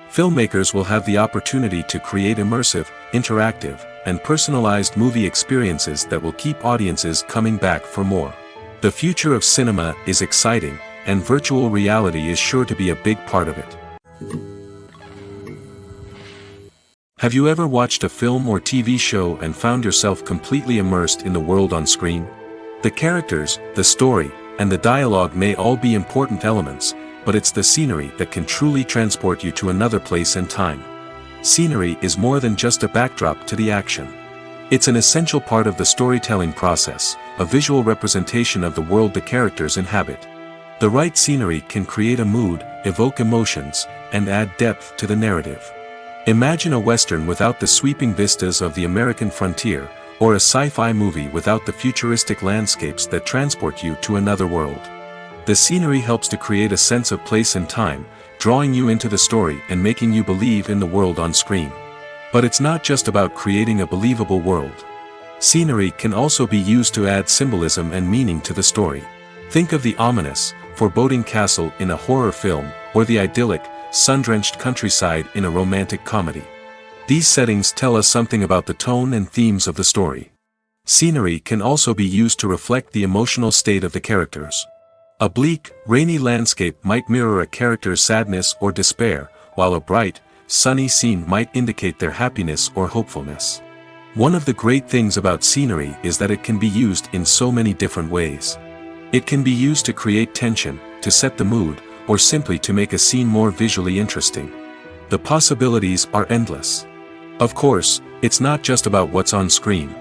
Filmmakers will have the opportunity to create immersive, interactive, and personalized movie experiences that will keep audiences coming back for more. The future of cinema is exciting, and virtual reality is sure to be a big part of it. Have you ever watched a film or TV show and found yourself completely immersed in the world on screen? The characters, the story, and the dialogue may all be important elements, but it's the scenery that can truly transport you to another place and time. Scenery is more than just a backdrop to the action. It's an essential part of the storytelling process, a visual representation of the world the characters inhabit. The right scenery can create a mood, evoke emotions, and add depth to the narrative. Imagine a Western without the sweeping vistas of the American frontier, or a sci-fi movie without the futuristic landscapes that transport you to another world. The scenery helps to create a sense of place and time, drawing you into the story and making you believe in the world on screen. But it's not just about creating a believable world. Scenery can also be used to add symbolism and meaning to the story. Think of the ominous, foreboding castle in a horror film, or the idyllic, sun-drenched countryside in a romantic comedy. These settings tell us something about the tone and themes of the story. Scenery can also be used to reflect the emotional state of the characters. A bleak, rainy landscape might mirror a character's sadness or despair, while a bright, sunny scene might indicate their happiness or hopefulness. One of the great things about scenery is that it can be used in so many different ways. It can be used to create tension, to set the mood, or simply to make a scene more visually interesting. The possibilities are endless. Of course, it's not just about what's on screen.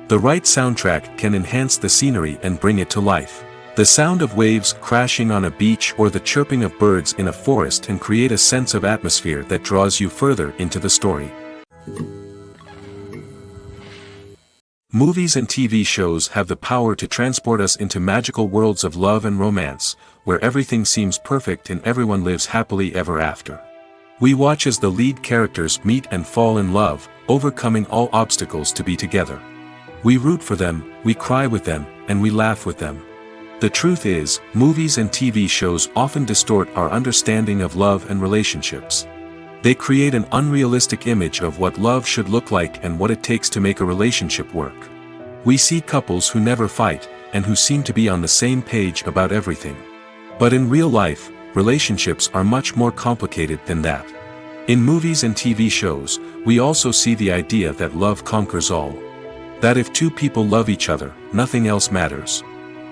The right soundtrack can enhance the scenery and bring it to life. The sound of waves crashing on a beach or the chirping of birds in a forest can create a sense of atmosphere that draws you further into the story. Movies and TV shows have the power to transport us into magical worlds of love and romance, where everything seems perfect and everyone lives happily ever after. We watch as the lead characters meet and fall in love, overcoming all obstacles to be together. We root for them, we cry with them, and we laugh with them. The truth is, movies and TV shows often distort our understanding of love and relationships. They create an unrealistic image of what love should look like and what it takes to make a relationship work. We see couples who never fight, and who seem to be on the same page about everything. But in real life, relationships are much more complicated than that. In movies and TV shows, we also see the idea that love conquers all. That if two people love each other, nothing else matters.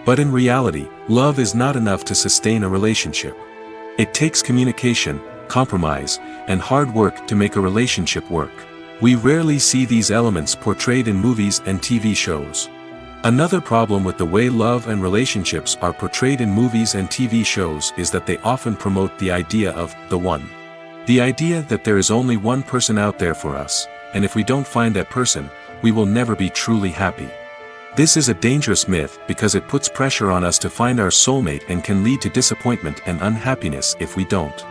But in reality, love is not enough to sustain a relationship. It takes communication, compromise, and hard work to make a relationship work. We rarely see these elements portrayed in movies and TV shows. Another problem with the way love and relationships are portrayed in movies and TV shows is that they often promote the idea of the one. The idea that there is only one person out there for us, and if we don't find that person, we will never be truly happy. This is a dangerous myth because it puts pressure on us to find our soulmate and can lead to disappointment and unhappiness if we don't.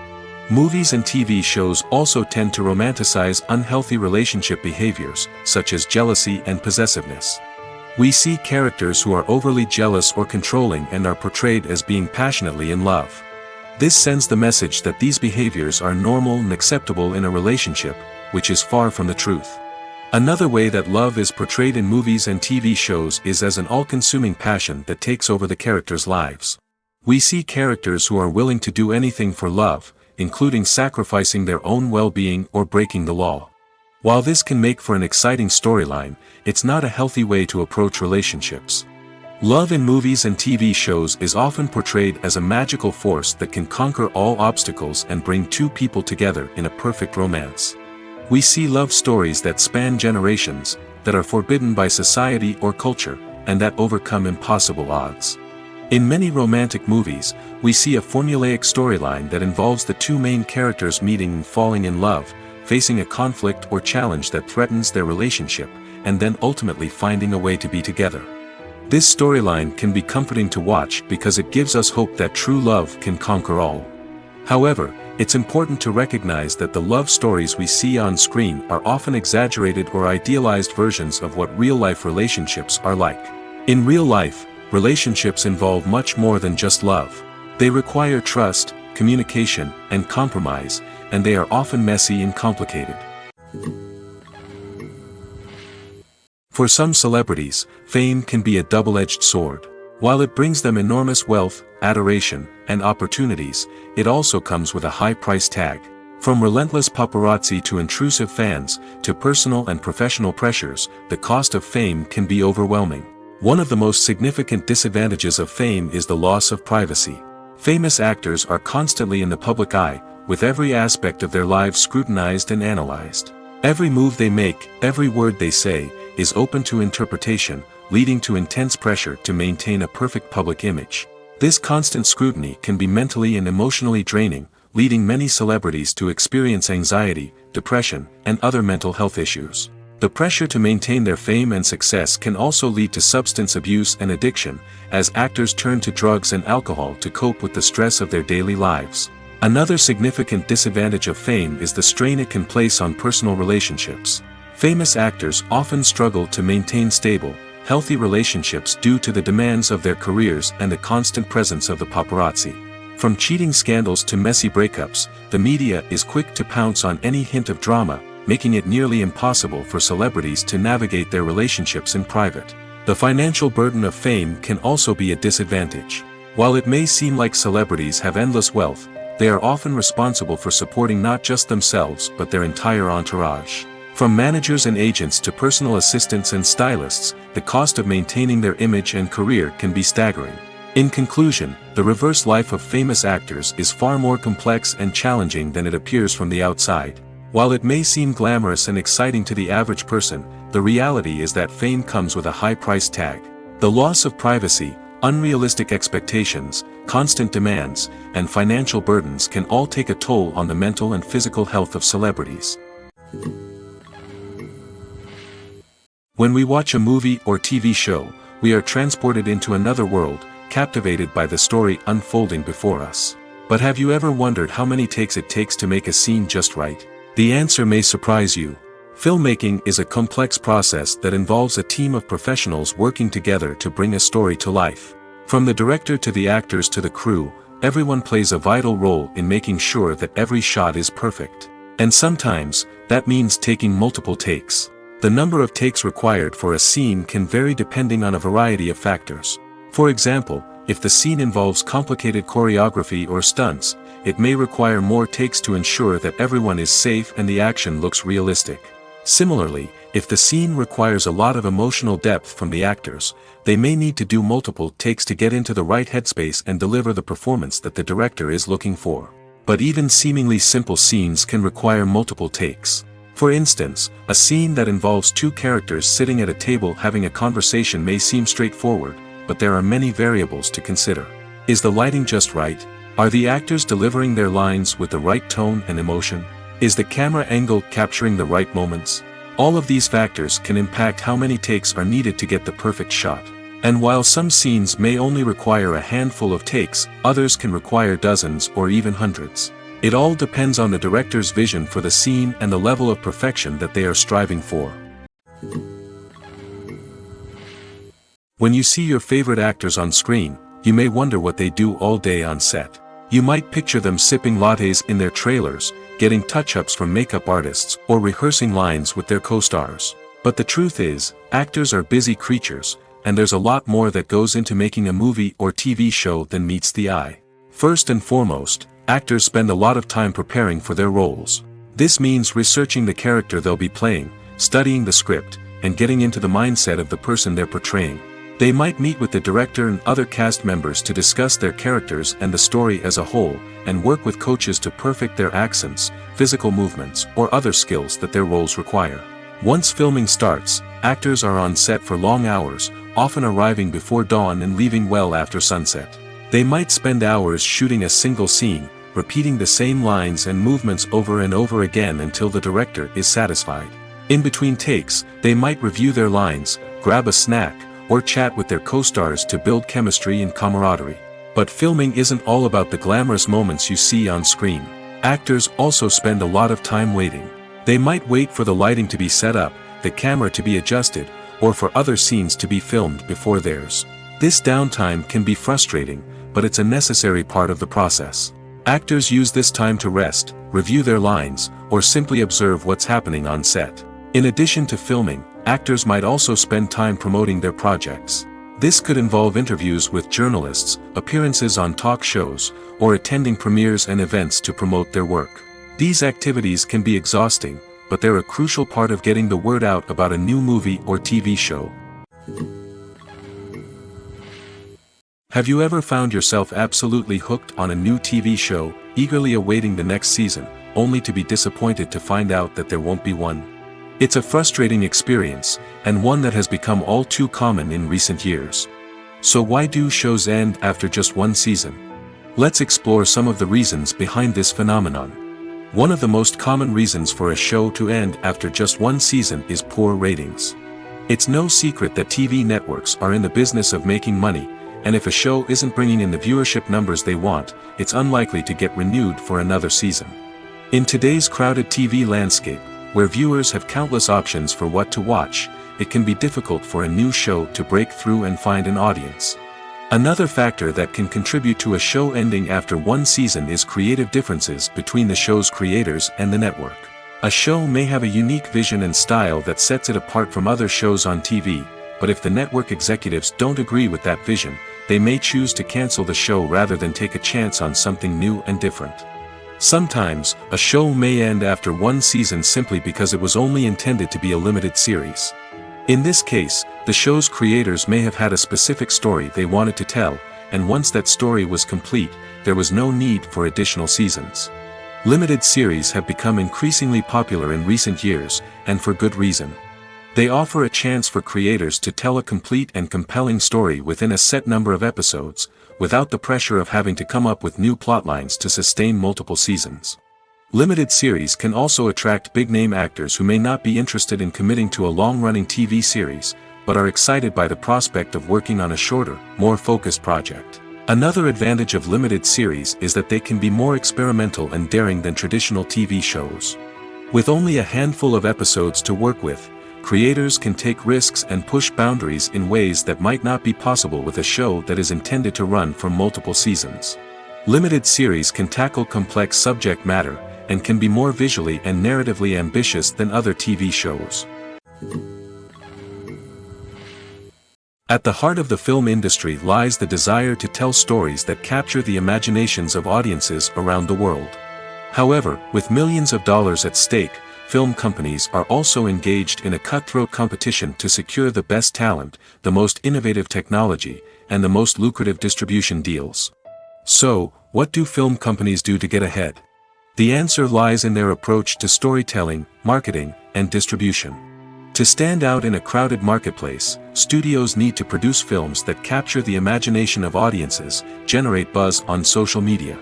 Movies and TV shows also tend to romanticize unhealthy relationship behaviors, such as jealousy and possessiveness. We see characters who are overly jealous or controlling and are portrayed as being passionately in love. This sends the message that these behaviors are normal and acceptable in a relationship, which is far from the truth. Another way that love is portrayed in movies and TV shows is as an all-consuming passion that takes over the characters' lives. We see characters who are willing to do anything for love, including sacrificing their own well-being or breaking the law. While this can make for an exciting storyline, it's not a healthy way to approach relationships. Love in movies and TV shows is often portrayed as a magical force that can conquer all obstacles and bring two people together in a perfect romance. We see love stories that span generations, that are forbidden by society or culture, and that overcome impossible odds. In many romantic movies, we see a formulaic storyline that involves the two main characters meeting and falling in love, facing a conflict or challenge that threatens their relationship, and then ultimately finding a way to be together. This storyline can be comforting to watch because it gives us hope that true love can conquer all. However, it's important to recognize that the love stories we see on screen are often exaggerated or idealized versions of what real-life relationships are like. In real life, relationships involve much more than just love. They require trust, communication, and compromise, and they are often messy and complicated. For some celebrities, fame can be a double-edged sword. While it brings them enormous wealth, adoration, and opportunities, it also comes with a high price tag. From relentless paparazzi to intrusive fans, to personal and professional pressures, the cost of fame can be overwhelming. One of the most significant disadvantages of fame is the loss of privacy. Famous actors are constantly in the public eye, with every aspect of their lives scrutinized and analyzed. Every move they make, every word they say, is open to interpretation, leading to intense pressure to maintain a perfect public image. This constant scrutiny can be mentally and emotionally draining, leading many celebrities to experience anxiety, depression, and other mental health issues. The pressure to maintain their fame and success can also lead to substance abuse and addiction, as actors turn to drugs and alcohol to cope with the stress of their daily lives. Another significant disadvantage of fame is the strain it can place on personal relationships. Famous actors often struggle to maintain stable, healthy relationships due to the demands of their careers and the constant presence of the paparazzi. From cheating scandals to messy breakups, the media is quick to pounce on any hint of drama, making it nearly impossible for celebrities to navigate their relationships in private. The financial burden of fame can also be a disadvantage. While it may seem like celebrities have endless wealth, they are often responsible for supporting not just themselves but their entire entourage. From managers and agents to personal assistants and stylists, the cost of maintaining their image and career can be staggering. In conclusion, the reverse life of famous actors is far more complex and challenging than it appears from the outside. While it may seem glamorous and exciting to the average person, the reality is that fame comes with a high price tag. The loss of privacy, unrealistic expectations, constant demands, and financial burdens can all take a toll on the mental and physical health of celebrities. When we watch a movie or TV show, we are transported into another world, captivated by the story unfolding before us. But have you ever wondered how many takes it takes to make a scene just right? The answer may surprise you. Filmmaking is a complex process that involves a team of professionals working together to bring a story to life. From the director to the actors to the crew, everyone plays a vital role in making sure that every shot is perfect. And sometimes, that means taking multiple takes. The number of takes required for a scene can vary depending on a variety of factors. For example, if the scene involves complicated choreography or stunts, it may require more takes to ensure that everyone is safe and the action looks realistic. Similarly, if the scene requires a lot of emotional depth from the actors, they may need to do multiple takes to get into the right headspace and deliver the performance that the director is looking for. But even seemingly simple scenes can require multiple takes. For instance, a scene that involves two characters sitting at a table having a conversation may seem straightforward, but there are many variables to consider. Is the lighting just right? Are the actors delivering their lines with the right tone and emotion? Is the camera angle capturing the right moments? All of these factors can impact how many takes are needed to get the perfect shot. And while some scenes may only require a handful of takes, others can require dozens or even hundreds. It all depends on the director's vision for the scene and the level of perfection that they are striving for. When you see your favorite actors on screen, you may wonder what they do all day on set. You might picture them sipping lattes in their trailers, getting touch-ups from makeup artists, or rehearsing lines with their co-stars. But the truth is, actors are busy creatures, and there's a lot more that goes into making a movie or TV show than meets the eye. First and foremost, actors spend a lot of time preparing for their roles. This means researching the character they'll be playing, studying the script, and getting into the mindset of the person they're portraying. They might meet with the director and other cast members to discuss their characters and the story as a whole, and work with coaches to perfect their accents, physical movements, or other skills that their roles require. Once filming starts, actors are on set for long hours, often arriving before dawn and leaving well after sunset. They might spend hours shooting a single scene, repeating the same lines and movements over and over again until the director is satisfied. In between takes, they might review their lines, grab a snack, or chat with their co-stars to build chemistry and camaraderie. But filming isn't all about the glamorous moments you see on screen. Actors also spend a lot of time waiting. They might wait for the lighting to be set up, the camera to be adjusted, or for other scenes to be filmed before theirs. This downtime can be frustrating, but it's a necessary part of the process. Actors use this time to rest, review their lines, or simply observe what's happening on set. In addition to filming, actors might also spend time promoting their projects. This could involve interviews with journalists, appearances on talk shows, or attending premieres and events to promote their work. These activities can be exhausting, but they're a crucial part of getting the word out about a new movie or TV show. Have you ever found yourself absolutely hooked on a new TV show, eagerly awaiting the next season, only to be disappointed to find out that there won't be one. It's a frustrating experience, and one that has become all too common in recent years. So why do shows end after just one season? Let's explore some of the reasons behind this phenomenon. One of the most common reasons for a show to end after just one season is poor ratings. It's no secret that TV networks are in the business of making money, and if a show isn't bringing in the viewership numbers they want, it's unlikely to get renewed for another season. In today's crowded TV landscape, where viewers have countless options for what to watch, it can be difficult for a new show to break through and find an audience. Another factor that can contribute to a show ending after one season is creative differences between the show's creators and the network. A show may have a unique vision and style that sets it apart from other shows on TV, but if the network executives don't agree with that vision, they may choose to cancel the show rather than take a chance on something new and different. Sometimes, a show may end after one season simply because it was only intended to be a limited series. In this case, the show's creators may have had a specific story they wanted to tell, and once that story was complete, there was no need for additional seasons. Limited series have become increasingly popular in recent years, and for good reason. They offer a chance for creators to tell a complete and compelling story within a set number of episodes, without the pressure of having to come up with new plotlines to sustain multiple seasons. Limited series can also attract big-name actors who may not be interested in committing to a long-running TV series, but are excited by the prospect of working on a shorter, more focused project. Another advantage of limited series is that they can be more experimental and daring than traditional TV shows. With only a handful of episodes to work with, creators can take risks and push boundaries in ways that might not be possible with a show that is intended to run for multiple seasons. Limited series can tackle complex subject matter, and can be more visually and narratively ambitious than other TV shows. At the heart of the film industry lies the desire to tell stories that capture the imaginations of audiences around the world. However, with millions of dollars at stake, film companies are also engaged in a cutthroat competition to secure the best talent, the most innovative technology, and the most lucrative distribution deals. So, what do film companies do to get ahead? The answer lies in their approach to storytelling, marketing, and distribution. To stand out in a crowded marketplace, studios need to produce films that capture the imagination of audiences, generate buzz on social media.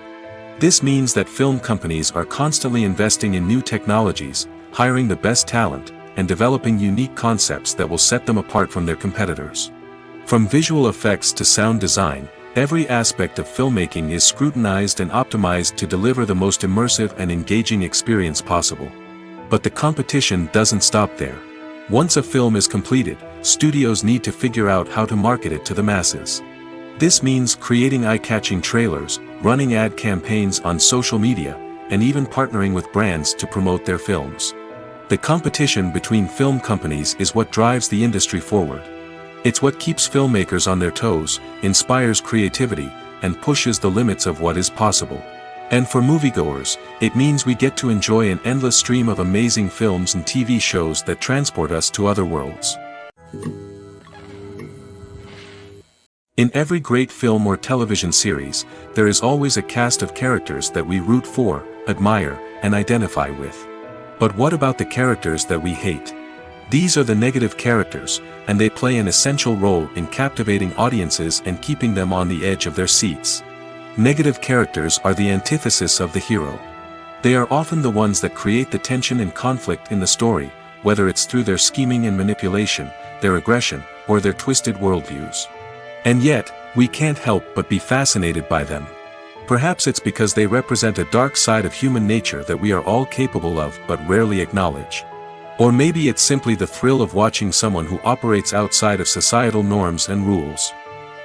This means that film companies are constantly investing in new technologies, hiring the best talent, and developing unique concepts that will set them apart from their competitors. From visual effects to sound design, every aspect of filmmaking is scrutinized and optimized to deliver the most immersive and engaging experience possible. But the competition doesn't stop there. Once a film is completed, studios need to figure out how to market it to the masses. This means creating eye-catching trailers, running ad campaigns on social media, and even partnering with brands to promote their films. The competition between film companies is what drives the industry forward. It's what keeps filmmakers on their toes, inspires creativity, and pushes the limits of what is possible. And for moviegoers, it means we get to enjoy an endless stream of amazing films and TV shows that transport us to other worlds. In every great film or television series, there is always a cast of characters that we root for, admire, and identify with. But what about the characters that we hate? These are the negative characters, and they play an essential role in captivating audiences and keeping them on the edge of their seats. Negative characters are the antithesis of the hero. They are often the ones that create the tension and conflict in the story, whether it's through their scheming and manipulation, their aggression, or their twisted worldviews. And yet, we can't help but be fascinated by them. Perhaps it's because they represent a dark side of human nature that we are all capable of but rarely acknowledge. Or maybe it's simply the thrill of watching someone who operates outside of societal norms and rules.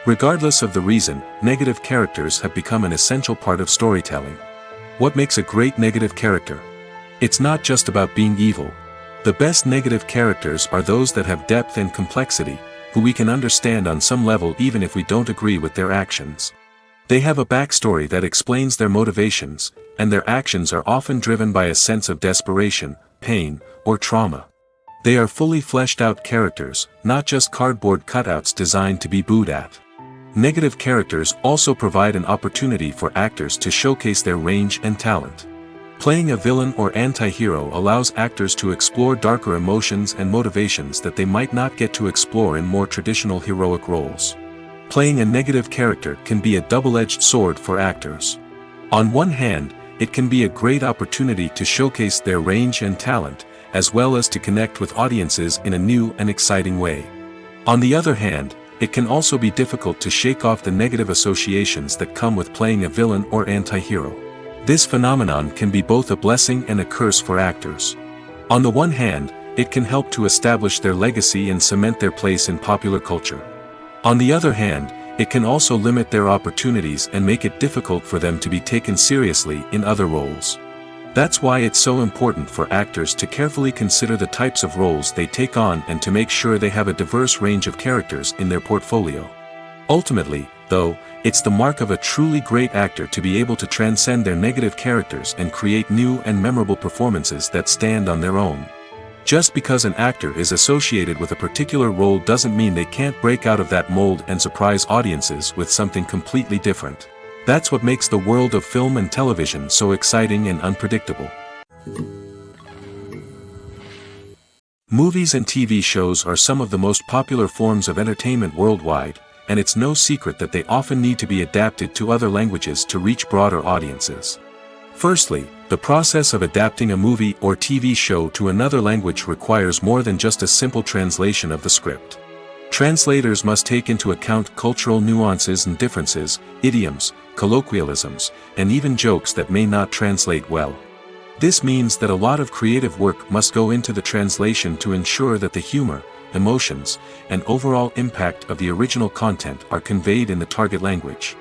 Regardless of the reason, negative characters have become an essential part of storytelling. What makes a great negative character? It's not just about being evil. The best negative characters are those that have depth and complexity, who we can understand on some level even if we don't agree with their actions. They have a backstory that explains their motivations, and their actions are often driven by a sense of desperation, pain, or trauma. They are fully fleshed out characters, not just cardboard cutouts designed to be booed at. Negative characters also provide an opportunity for actors to showcase their range and talent. Playing a villain or anti-hero allows actors to explore darker emotions and motivations that they might not get to explore in more traditional heroic roles. Playing a negative character can be a double-edged sword for actors. On one hand, it can be a great opportunity to showcase their range and talent, as well as to connect with audiences in a new and exciting way. On the other hand, it can also be difficult to shake off the negative associations that come with playing a villain or anti-hero. This phenomenon can be both a blessing and a curse for actors. On the one hand, it can help to establish their legacy and cement their place in popular culture. On the other hand, it can also limit their opportunities and make it difficult for them to be taken seriously in other roles. That's why it's so important for actors to carefully consider the types of roles they take on and to make sure they have a diverse range of characters in their portfolio. Ultimately, though, it's the mark of a truly great actor to be able to transcend their negative characters and create new and memorable performances that stand on their own. Just because an actor is associated with a particular role doesn't mean they can't break out of that mold and surprise audiences with something completely different. That's what makes the world of film and television so exciting and unpredictable. Movies and TV shows are some of the most popular forms of entertainment worldwide, and it's no secret that they often need to be adapted to other languages to reach broader audiences. Firstly, the process of adapting a movie or TV show to another language requires more than just a simple translation of the script. Translators must take into account cultural nuances and differences, idioms, colloquialisms, and even jokes that may not translate well. This means that a lot of creative work must go into the translation to ensure that the humor, emotions, and overall impact of the original content are conveyed in the target language.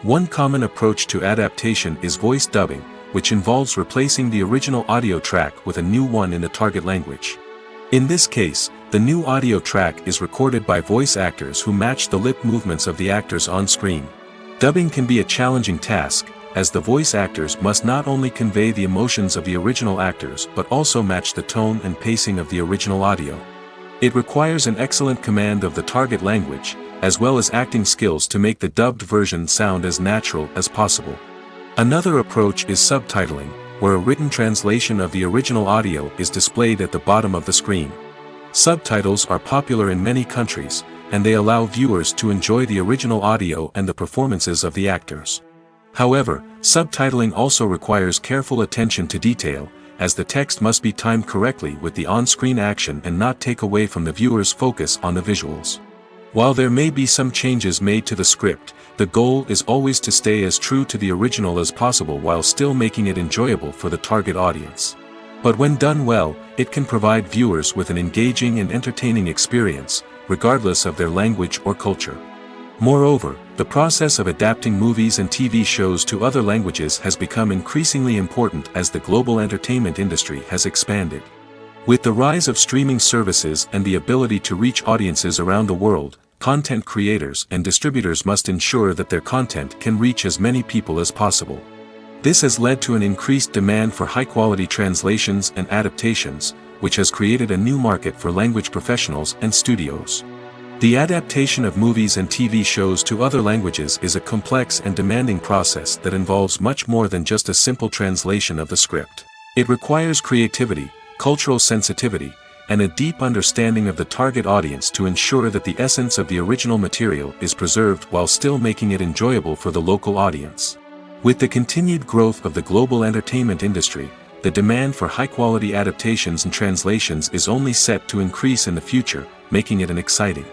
One common approach to adaptation is voice dubbing, which involves replacing the original audio track with a new one in the target language. In this case, the new audio track is recorded by voice actors who match the lip movements of the actors on screen. Dubbing can be a challenging task, as the voice actors must not only convey the emotions of the original actors but also match the tone and pacing of the original audio. It requires an excellent command of the target language, as well as acting skills to make the dubbed version sound as natural as possible. Another approach is subtitling, where a written translation of the original audio is displayed at the bottom of the screen. Subtitles are popular in many countries, and they allow viewers to enjoy the original audio and the performances of the actors. However, subtitling also requires careful attention to detail, as the text must be timed correctly with the on-screen action and not take away from the viewer's focus on the visuals. While there may be some changes made to the script, the goal is always to stay as true to the original as possible while still making it enjoyable for the target audience. But when done well, it can provide viewers with an engaging and entertaining experience, regardless of their language or culture. Moreover, the process of adapting movies and TV shows to other languages has become increasingly important as the global entertainment industry has expanded. With the rise of streaming services and the ability to reach audiences around the world, content creators and distributors must ensure that their content can reach as many people as possible. This has led to an increased demand for high-quality translations and adaptations, which has created a new market for language professionals and studios. The adaptation of movies and TV shows to other languages is a complex and demanding process that involves much more than just a simple translation of the script. It requires creativity, cultural sensitivity, and a deep understanding of the target audience to ensure that the essence of the original material is preserved while still making it enjoyable for the local audience. With the continued growth of the global entertainment industry, the demand for high-quality adaptations and translations is only set to increase in the future, making it an exciting.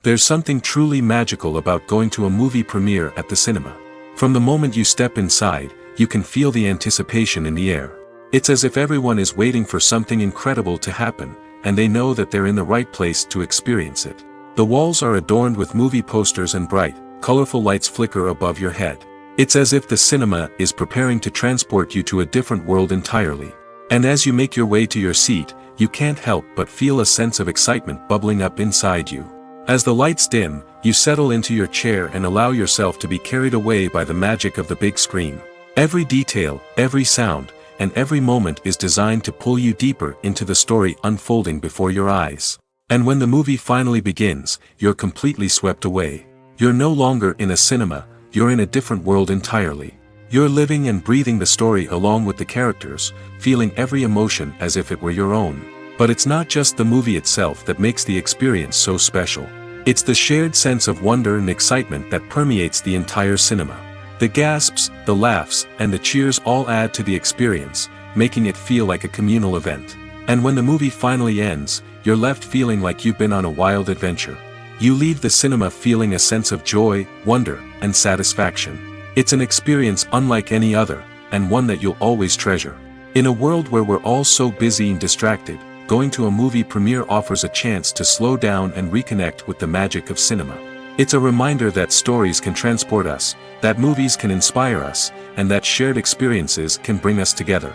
There's something truly magical about going to a movie premiere at the cinema. From the moment you step inside, you can feel the anticipation in the air. It's as if everyone is waiting for something incredible to happen, and they know that they're in the right place to experience it. The walls are adorned with movie posters and bright, colorful lights flicker above your head. It's as if the cinema is preparing to transport you to a different world entirely. And as you make your way to your seat, you can't help but feel a sense of excitement bubbling up inside you. As the lights dim, you settle into your chair and allow yourself to be carried away by the magic of the big screen. Every detail, every sound, and every moment is designed to pull you deeper into the story unfolding before your eyes. And when the movie finally begins, you're completely swept away. You're no longer in a cinema, you're in a different world entirely. You're living and breathing the story along with the characters, feeling every emotion as if it were your own. But it's not just the movie itself that makes the experience so special. It's the shared sense of wonder and excitement that permeates the entire cinema. The gasps, the laughs, and the cheers all add to the experience, making it feel like a communal event. And when the movie finally ends, you're left feeling like you've been on a wild adventure. You leave the cinema feeling a sense of joy, wonder, and satisfaction. It's an experience unlike any other, and one that you'll always treasure. In a world where we're all so busy and distracted, going to a movie premiere offers a chance to slow down and reconnect with the magic of cinema. It's a reminder that stories can transport us, that movies can inspire us, and that shared experiences can bring us together.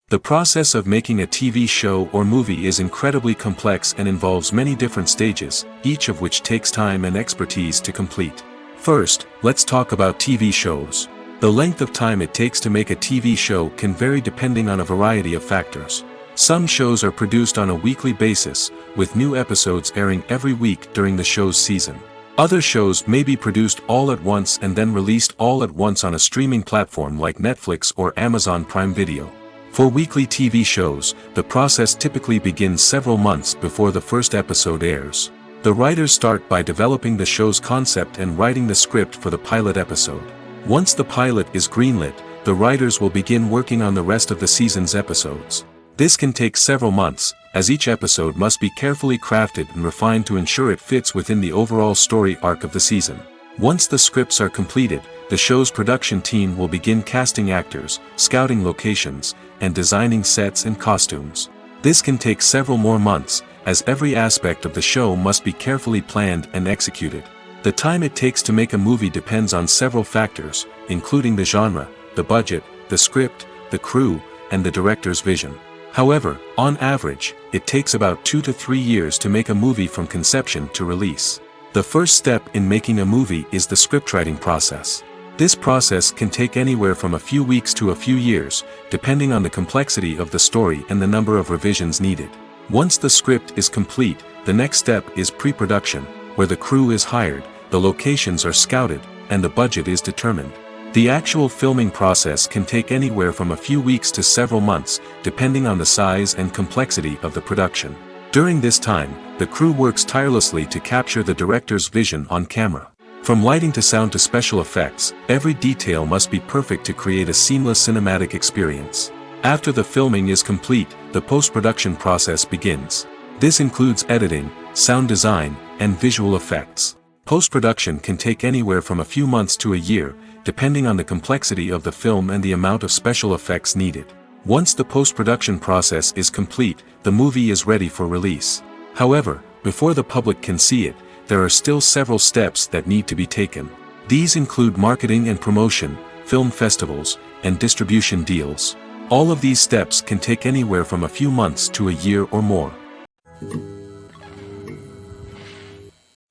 The process of making a TV show or movie is incredibly complex and involves many different stages, each of which takes time and expertise to complete. First, let's talk about TV shows. The length of time it takes to make a TV show can vary depending on a variety of factors. Some shows are produced on a weekly basis, with new episodes airing every week during the show's season. Other shows may be produced all at once and then released all at once on a streaming platform like Netflix or Amazon Prime Video. For weekly TV shows, the process typically begins several months before the first episode airs. The writers start by developing the show's concept and writing the script for the pilot episode. Once the pilot is greenlit, the writers will begin working on the rest of the season's episodes. This can take several months, as each episode must be carefully crafted and refined to ensure it fits within the overall story arc of the season. Once the scripts are completed, the show's production team will begin casting actors, scouting locations, and designing sets and costumes. This can take several more months, as every aspect of the show must be carefully planned and executed. The time it takes to make a movie depends on several factors, including the genre, the budget, the script, the crew, and the director's vision. However, on average, it takes about 2 to 3 years to make a movie from conception to release. The first step in making a movie is the scriptwriting process. This process can take anywhere from a few weeks to a few years, depending on the complexity of the story and the number of revisions needed. Once the script is complete, the next step is pre-production, where the crew is hired, the locations are scouted, and the budget is determined. The actual filming process can take anywhere from a few weeks to several months, depending on the size and complexity of the production. During this time, the crew works tirelessly to capture the director's vision on camera. From lighting to sound to special effects, every detail must be perfect to create a seamless cinematic experience. After the filming is complete, the post-production process begins. This includes editing, sound design, and visual effects. Post-production can take anywhere from a few months to a year, depending on the complexity of the film and the amount of special effects needed. Once the post-production process is complete, the movie is ready for release. However, before the public can see it, there are still several steps that need to be taken. These include marketing and promotion, film festivals, and distribution deals. All of these steps can take anywhere from a few months to a year or more.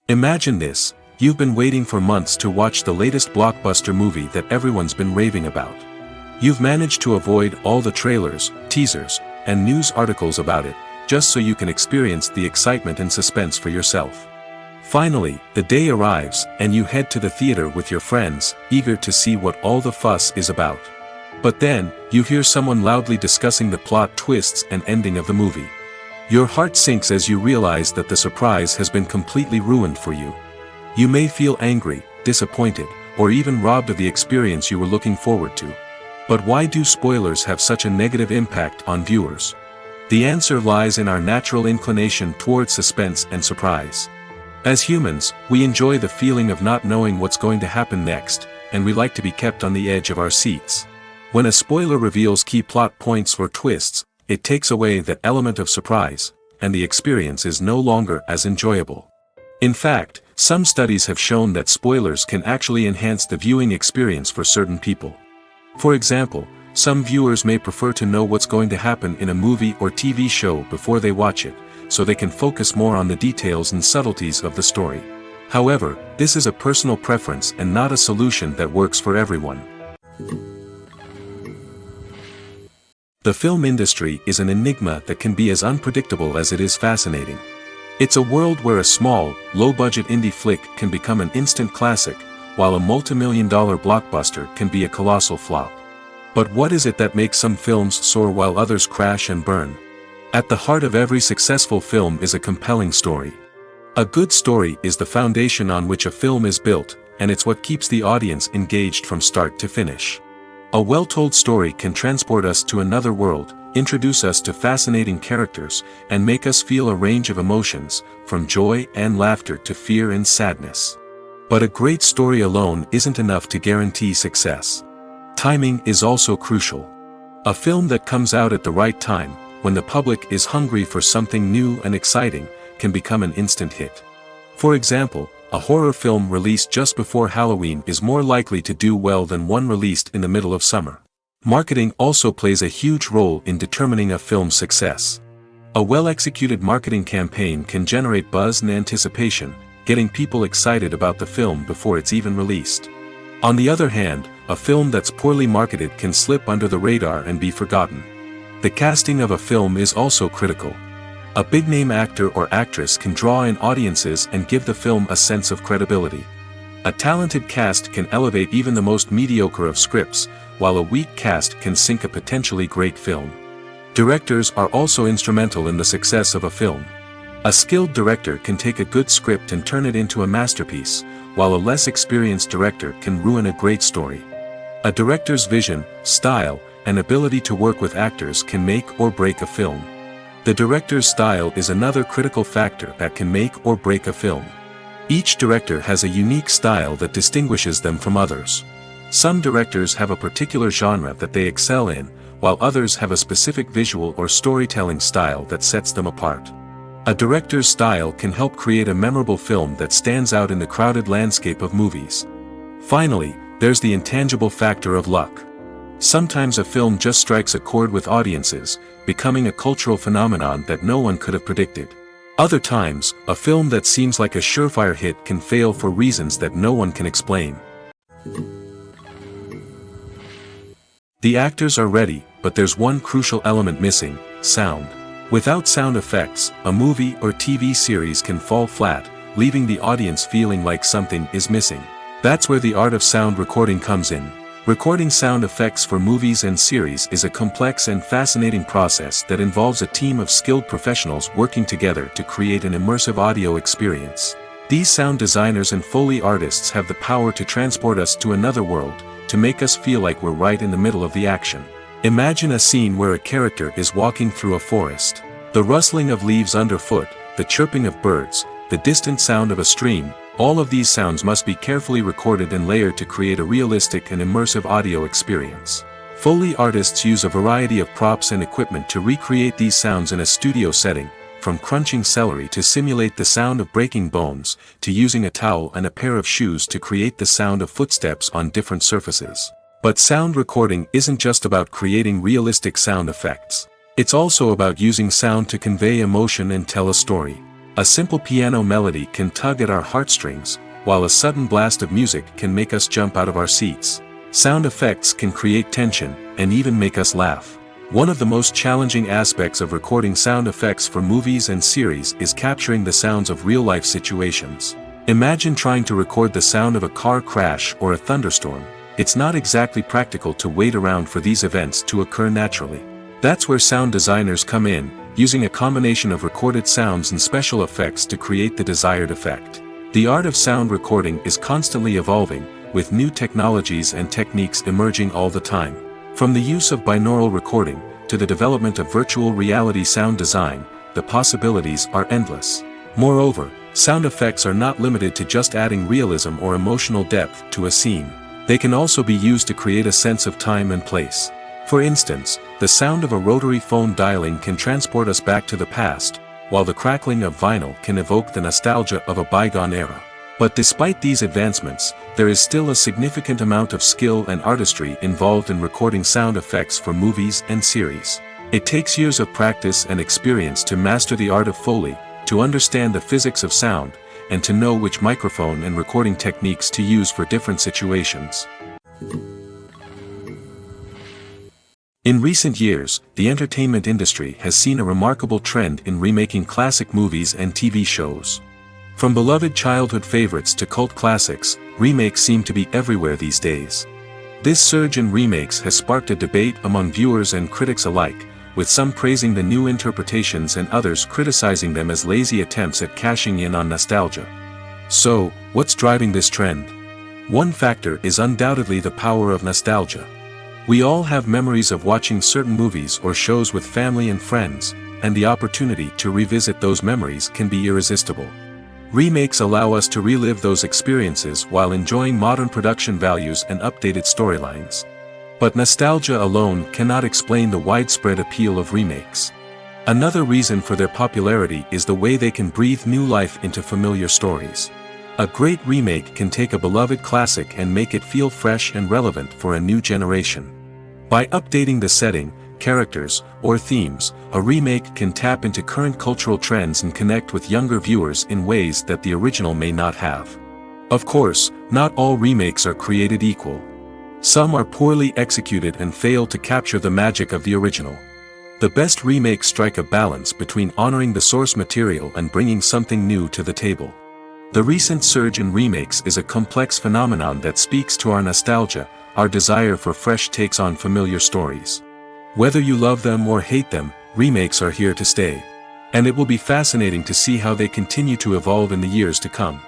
Imagine this: you've been waiting for months to watch the latest blockbuster movie that everyone's been raving about. You've managed to avoid all the trailers, teasers, and news articles about it, just so you can experience the excitement and suspense for yourself. Finally, the day arrives, and you head to the theater with your friends, eager to see what all the fuss is about. But then, you hear someone loudly discussing the plot twists and ending of the movie. Your heart sinks as you realize that the surprise has been completely ruined for you. You may feel angry, disappointed, or even robbed of the experience you were looking forward to. But why do spoilers have such a negative impact on viewers? The answer lies in our natural inclination toward suspense and surprise. As humans, we enjoy the feeling of not knowing what's going to happen next, and we like to be kept on the edge of our seats. When a spoiler reveals key plot points or twists, it takes away that element of surprise, and the experience is no longer as enjoyable. In fact, some studies have shown that spoilers can actually enhance the viewing experience for certain people. For example, some viewers may prefer to know what's going to happen in a movie or TV show before they watch it, so they can focus more on the details and subtleties of the story. However, this is a personal preference and not a solution that works for everyone. The film industry is an enigma that can be as unpredictable as it is fascinating. It's a world where a small, low-budget indie flick can become an instant classic, while a multi-million-dollar blockbuster can be a colossal flop. But what is it that makes some films soar while others crash and burn? At the heart of every successful film is a compelling story. A good story is the foundation on which a film is built, and it's what keeps the audience engaged from start to finish. A well-told story can transport us to another world, introduce us to fascinating characters, and make us feel a range of emotions, from joy and laughter to fear and sadness. But a great story alone isn't enough to guarantee success. Timing is also crucial. A film that comes out at the right time, when the public is hungry for something new and exciting, can become an instant hit. For example, a horror film released just before Halloween is more likely to do well than one released in the middle of summer. Marketing also plays a huge role in determining a film's success. A well-executed marketing campaign can generate buzz and anticipation, getting people excited about the film before it's even released. On the other hand, a film that's poorly marketed can slip under the radar and be forgotten. The casting of a film is also critical. A big-name actor or actress can draw in audiences and give the film a sense of credibility. A talented cast can elevate even the most mediocre of scripts, while a weak cast can sink a potentially great film. Directors are also instrumental in the success of a film. A skilled director can take a good script and turn it into a masterpiece, while a less experienced director can ruin a great story. A director's vision, style, and ability to work with actors can make or break a film. The director's style is another critical factor that can make or break a film. Each director has a unique style that distinguishes them from others. Some directors have a particular genre that they excel in, while others have a specific visual or storytelling style that sets them apart. A director's style can help create a memorable film that stands out in the crowded landscape of movies. Finally, there's the intangible factor of luck. Sometimes a film just strikes a chord with audiences, becoming a cultural phenomenon that no one could have predicted. Other times, a film that seems like a surefire hit can fail for reasons that no one can explain. The actors are ready, but there's one crucial element missing: sound. Without sound effects, a movie or TV series can fall flat, leaving the audience feeling like something is missing. That's where the art of sound recording comes in. Recording sound effects for movies and series is a complex and fascinating process that involves a team of skilled professionals working together to create an immersive audio experience. These sound designers and Foley artists have the power to transport us to another world, to make us feel like we're right in the middle of the action. Imagine a scene where a character is walking through a forest. The rustling of leaves underfoot, the chirping of birds, the distant sound of a stream, all of these sounds must be carefully recorded and layered to create a realistic and immersive audio experience. Foley artists use a variety of props and equipment to recreate these sounds in a studio setting, from crunching celery to simulate the sound of breaking bones, to using a towel and a pair of shoes to create the sound of footsteps on different surfaces. But sound recording isn't just about creating realistic sound effects. It's also about using sound to convey emotion and tell a story. A simple piano melody can tug at our heartstrings, while a sudden blast of music can make us jump out of our seats. Sound effects can create tension, and even make us laugh. One of the most challenging aspects of recording sound effects for movies and series is capturing the sounds of real-life situations. Imagine trying to record the sound of a car crash or a thunderstorm. It's not exactly practical to wait around for these events to occur naturally. That's where sound designers come in, using a combination of recorded sounds and special effects to create the desired effect. The art of sound recording is constantly evolving, with new technologies and techniques emerging all the time. From the use of binaural recording, to the development of virtual reality sound design, the possibilities are endless. Moreover, sound effects are not limited to just adding realism or emotional depth to a scene. They can also be used to create a sense of time and place. For instance, the sound of a rotary phone dialing can transport us back to the past, while the crackling of vinyl can evoke the nostalgia of a bygone era. But despite these advancements, there is still a significant amount of skill and artistry involved in recording sound effects for movies and series. It takes years of practice and experience to master the art of Foley, to understand the physics of sound, and to know which microphone and recording techniques to use for different situations. In recent years, the entertainment industry has seen a remarkable trend in remaking classic movies and TV shows. From beloved childhood favorites to cult classics, remakes seem to be everywhere these days. This surge in remakes has sparked a debate among viewers and critics alike, with some praising the new interpretations and others criticizing them as lazy attempts at cashing in on nostalgia. So, what's driving this trend? One factor is undoubtedly the power of nostalgia. We all have memories of watching certain movies or shows with family and friends, and the opportunity to revisit those memories can be irresistible. Remakes allow us to relive those experiences while enjoying modern production values and updated storylines. But nostalgia alone cannot explain the widespread appeal of remakes. Another reason for their popularity is the way they can breathe new life into familiar stories. A great remake can take a beloved classic and make it feel fresh and relevant for a new generation. By updating the setting, characters, or themes, a remake can tap into current cultural trends and connect with younger viewers in ways that the original may not have. Of course, not all remakes are created equal. Some are poorly executed and fail to capture the magic of the original. The best remakes strike a balance between honoring the source material and bringing something new to the table. The recent surge in remakes is a complex phenomenon that speaks to our nostalgia, our desire for fresh takes on familiar stories. Whether you love them or hate them, remakes are here to stay. And it will be fascinating to see how they continue to evolve in the years to come.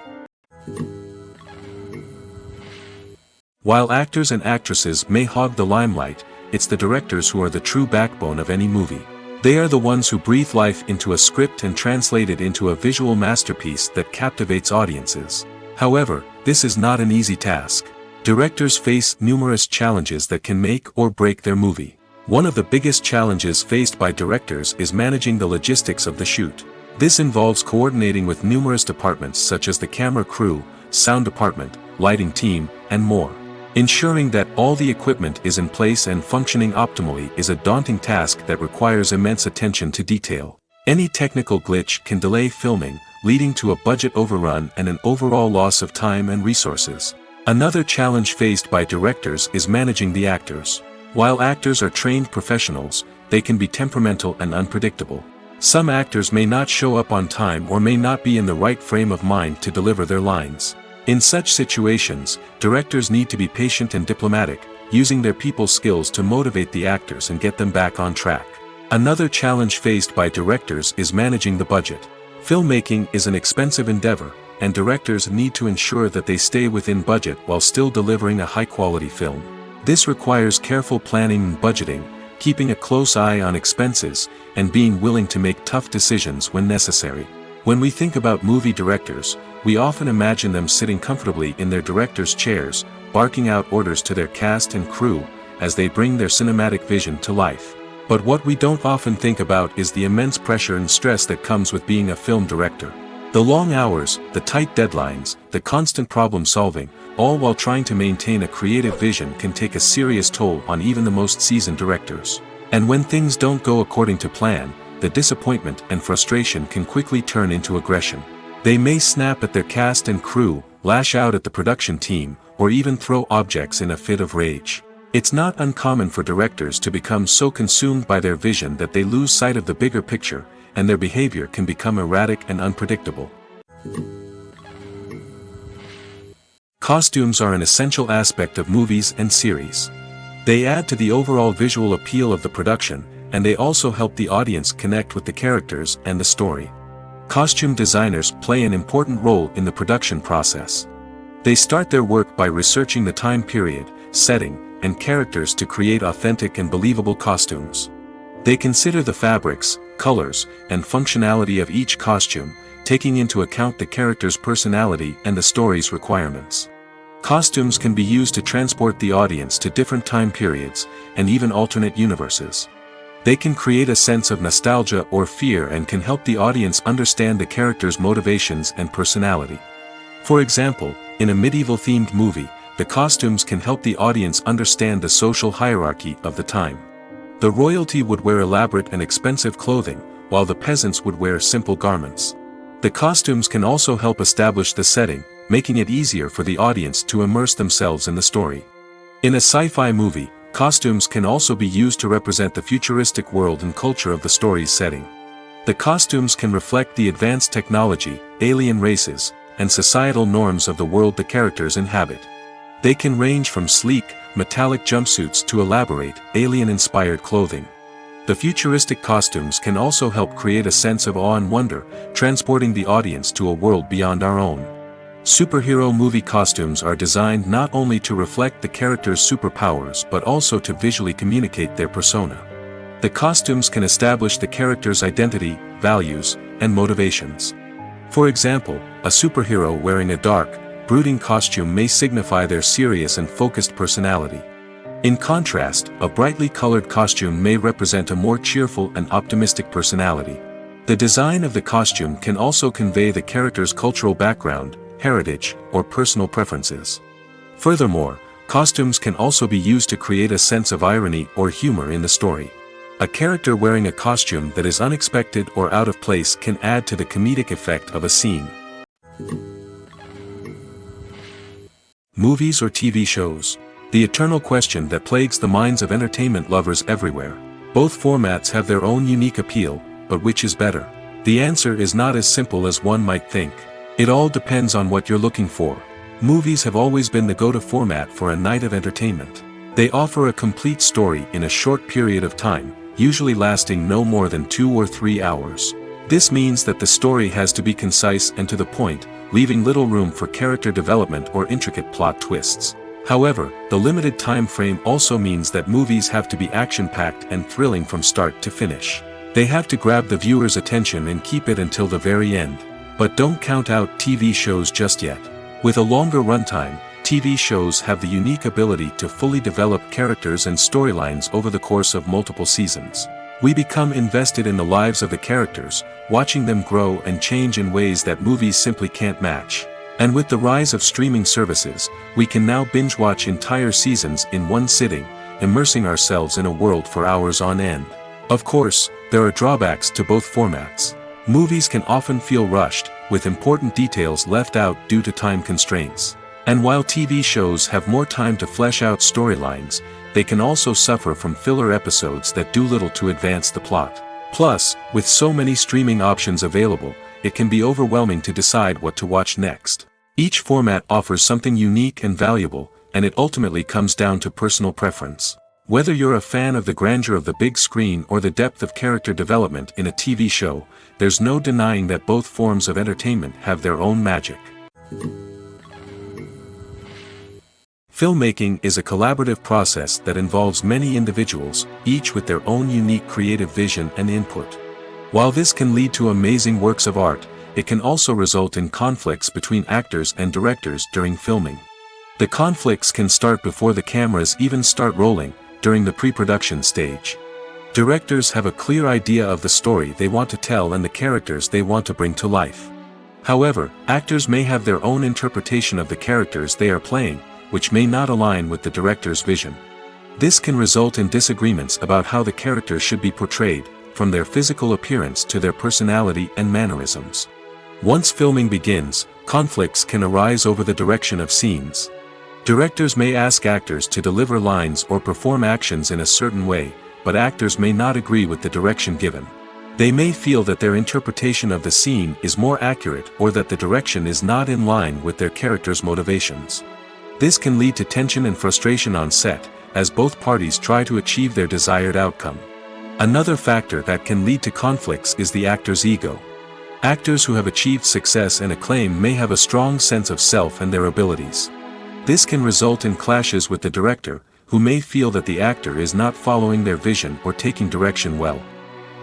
While actors and actresses may hog the limelight, it's the directors who are the true backbone of any movie. They are the ones who breathe life into a script and translate it into a visual masterpiece that captivates audiences. However, this is not an easy task. Directors face numerous challenges that can make or break their movie. One of the biggest challenges faced by directors is managing the logistics of the shoot. This involves coordinating with numerous departments such as the camera crew, sound department, lighting team, and more. Ensuring that all the equipment is in place and functioning optimally is a daunting task that requires immense attention to detail. Any technical glitch can delay filming, leading to a budget overrun and an overall loss of time and resources. Another challenge faced by directors is managing the actors. While actors are trained professionals, they can be temperamental and unpredictable. Some actors may not show up on time or may not be in the right frame of mind to deliver their lines. In such situations, directors need to be patient and diplomatic, using their people skills to motivate the actors and get them back on track. Another challenge faced by directors is managing the budget. Filmmaking is an expensive endeavor, and directors need to ensure that they stay within budget while still delivering a high-quality film. This requires careful planning and budgeting, keeping a close eye on expenses, and being willing to make tough decisions when necessary. When we think about movie directors, we often imagine them sitting comfortably in their director's chairs, barking out orders to their cast and crew, as they bring their cinematic vision to life. But what we don't often think about is the immense pressure and stress that comes with being a film director. The long hours, the tight deadlines, the constant problem solving, all while trying to maintain a creative vision can take a serious toll on even the most seasoned directors. And when things don't go according to plan, the disappointment and frustration can quickly turn into aggression. They may snap at their cast and crew, lash out at the production team, or even throw objects in a fit of rage. It's not uncommon for directors to become so consumed by their vision that they lose sight of the bigger picture, and their behavior can become erratic and unpredictable. Costumes are an essential aspect of movies and series. They add to the overall visual appeal of the production, and they also help the audience connect with the characters and the story. Costume designers play an important role in the production process. They start their work by researching the time period, setting, and characters to create authentic and believable costumes. They consider the fabrics, colors, and functionality of each costume, taking into account the character's personality and the story's requirements. Costumes can be used to transport the audience to different time periods, and even alternate universes. They can create a sense of nostalgia or fear and can help the audience understand the character's motivations and personality. For example, in a medieval-themed movie, the costumes can help the audience understand the social hierarchy of the time. The royalty would wear elaborate and expensive clothing, while the peasants would wear simple garments. The costumes can also help establish the setting, making it easier for the audience to immerse themselves in the story. In a sci-fi movie, costumes can also be used to represent the futuristic world and culture of the story's setting. The costumes can reflect the advanced technology, alien races, and societal norms of the world the characters inhabit. They can range from sleek, metallic jumpsuits to elaborate, alien-inspired clothing. The futuristic costumes can also help create a sense of awe and wonder, transporting the audience to a world beyond our own. Superhero movie costumes are designed not only to reflect the character's superpowers but also to visually communicate their persona. The costumes can establish the character's identity, values, and motivations. For example, a superhero wearing a dark, brooding costume may signify their serious and focused personality. In contrast, a brightly colored costume may represent a more cheerful and optimistic personality. The design of the costume can also convey the character's cultural background, heritage, or personal preferences. Furthermore, costumes can also be used to create a sense of irony or humor in the story. A character wearing a costume that is unexpected or out of place can add to the comedic effect of a scene. Movies or TV shows? The eternal question that plagues the minds of entertainment lovers everywhere. Both formats have their own unique appeal, but which is better? The answer is not as simple as one might think. It all depends on what you're looking for. Movies have always been the go-to format for a night of entertainment. They offer a complete story in a short period of time, usually lasting no more than 2 or 3 hours. This means that the story has to be concise and to the point, leaving little room for character development or intricate plot twists. However, the limited time frame also means that movies have to be action-packed and thrilling from start to finish. They have to grab the viewer's attention and keep it until the very end. But don't count out TV shows just yet. With a longer runtime, TV shows have the unique ability to fully develop characters and storylines over the course of multiple seasons. We become invested in the lives of the characters, watching them grow and change in ways that movies simply can't match. And with the rise of streaming services, we can now binge-watch entire seasons in one sitting, immersing ourselves in a world for hours on end. Of course, there are drawbacks to both formats. Movies can often feel rushed, with important details left out due to time constraints. And while TV shows have more time to flesh out storylines, they can also suffer from filler episodes that do little to advance the plot. Plus, with so many streaming options available, it can be overwhelming to decide what to watch next. Each format offers something unique and valuable, and it ultimately comes down to personal preference. Whether you're a fan of the grandeur of the big screen or the depth of character development in a TV show, there's no denying that both forms of entertainment have their own magic. Filmmaking is a collaborative process that involves many individuals, each with their own unique creative vision and input. While this can lead to amazing works of art, it can also result in conflicts between actors and directors during filming. The conflicts can start before the cameras even start rolling, during the pre-production stage. Directors have a clear idea of the story they want to tell and the characters they want to bring to life. However, actors may have their own interpretation of the characters they are playing, which may not align with the director's vision. This can result in disagreements about how the characters should be portrayed, from their physical appearance to their personality and mannerisms. Once filming begins, conflicts can arise over the direction of scenes. Directors may ask actors to deliver lines or perform actions in a certain way, but actors may not agree with the direction given. They may feel that their interpretation of the scene is more accurate or that the direction is not in line with their character's motivations. This can lead to tension and frustration on set, as both parties try to achieve their desired outcome. Another factor that can lead to conflicts is the actor's ego. Actors who have achieved success and acclaim may have a strong sense of self and their abilities. This can result in clashes with the director, who may feel that the actor is not following their vision or taking direction well.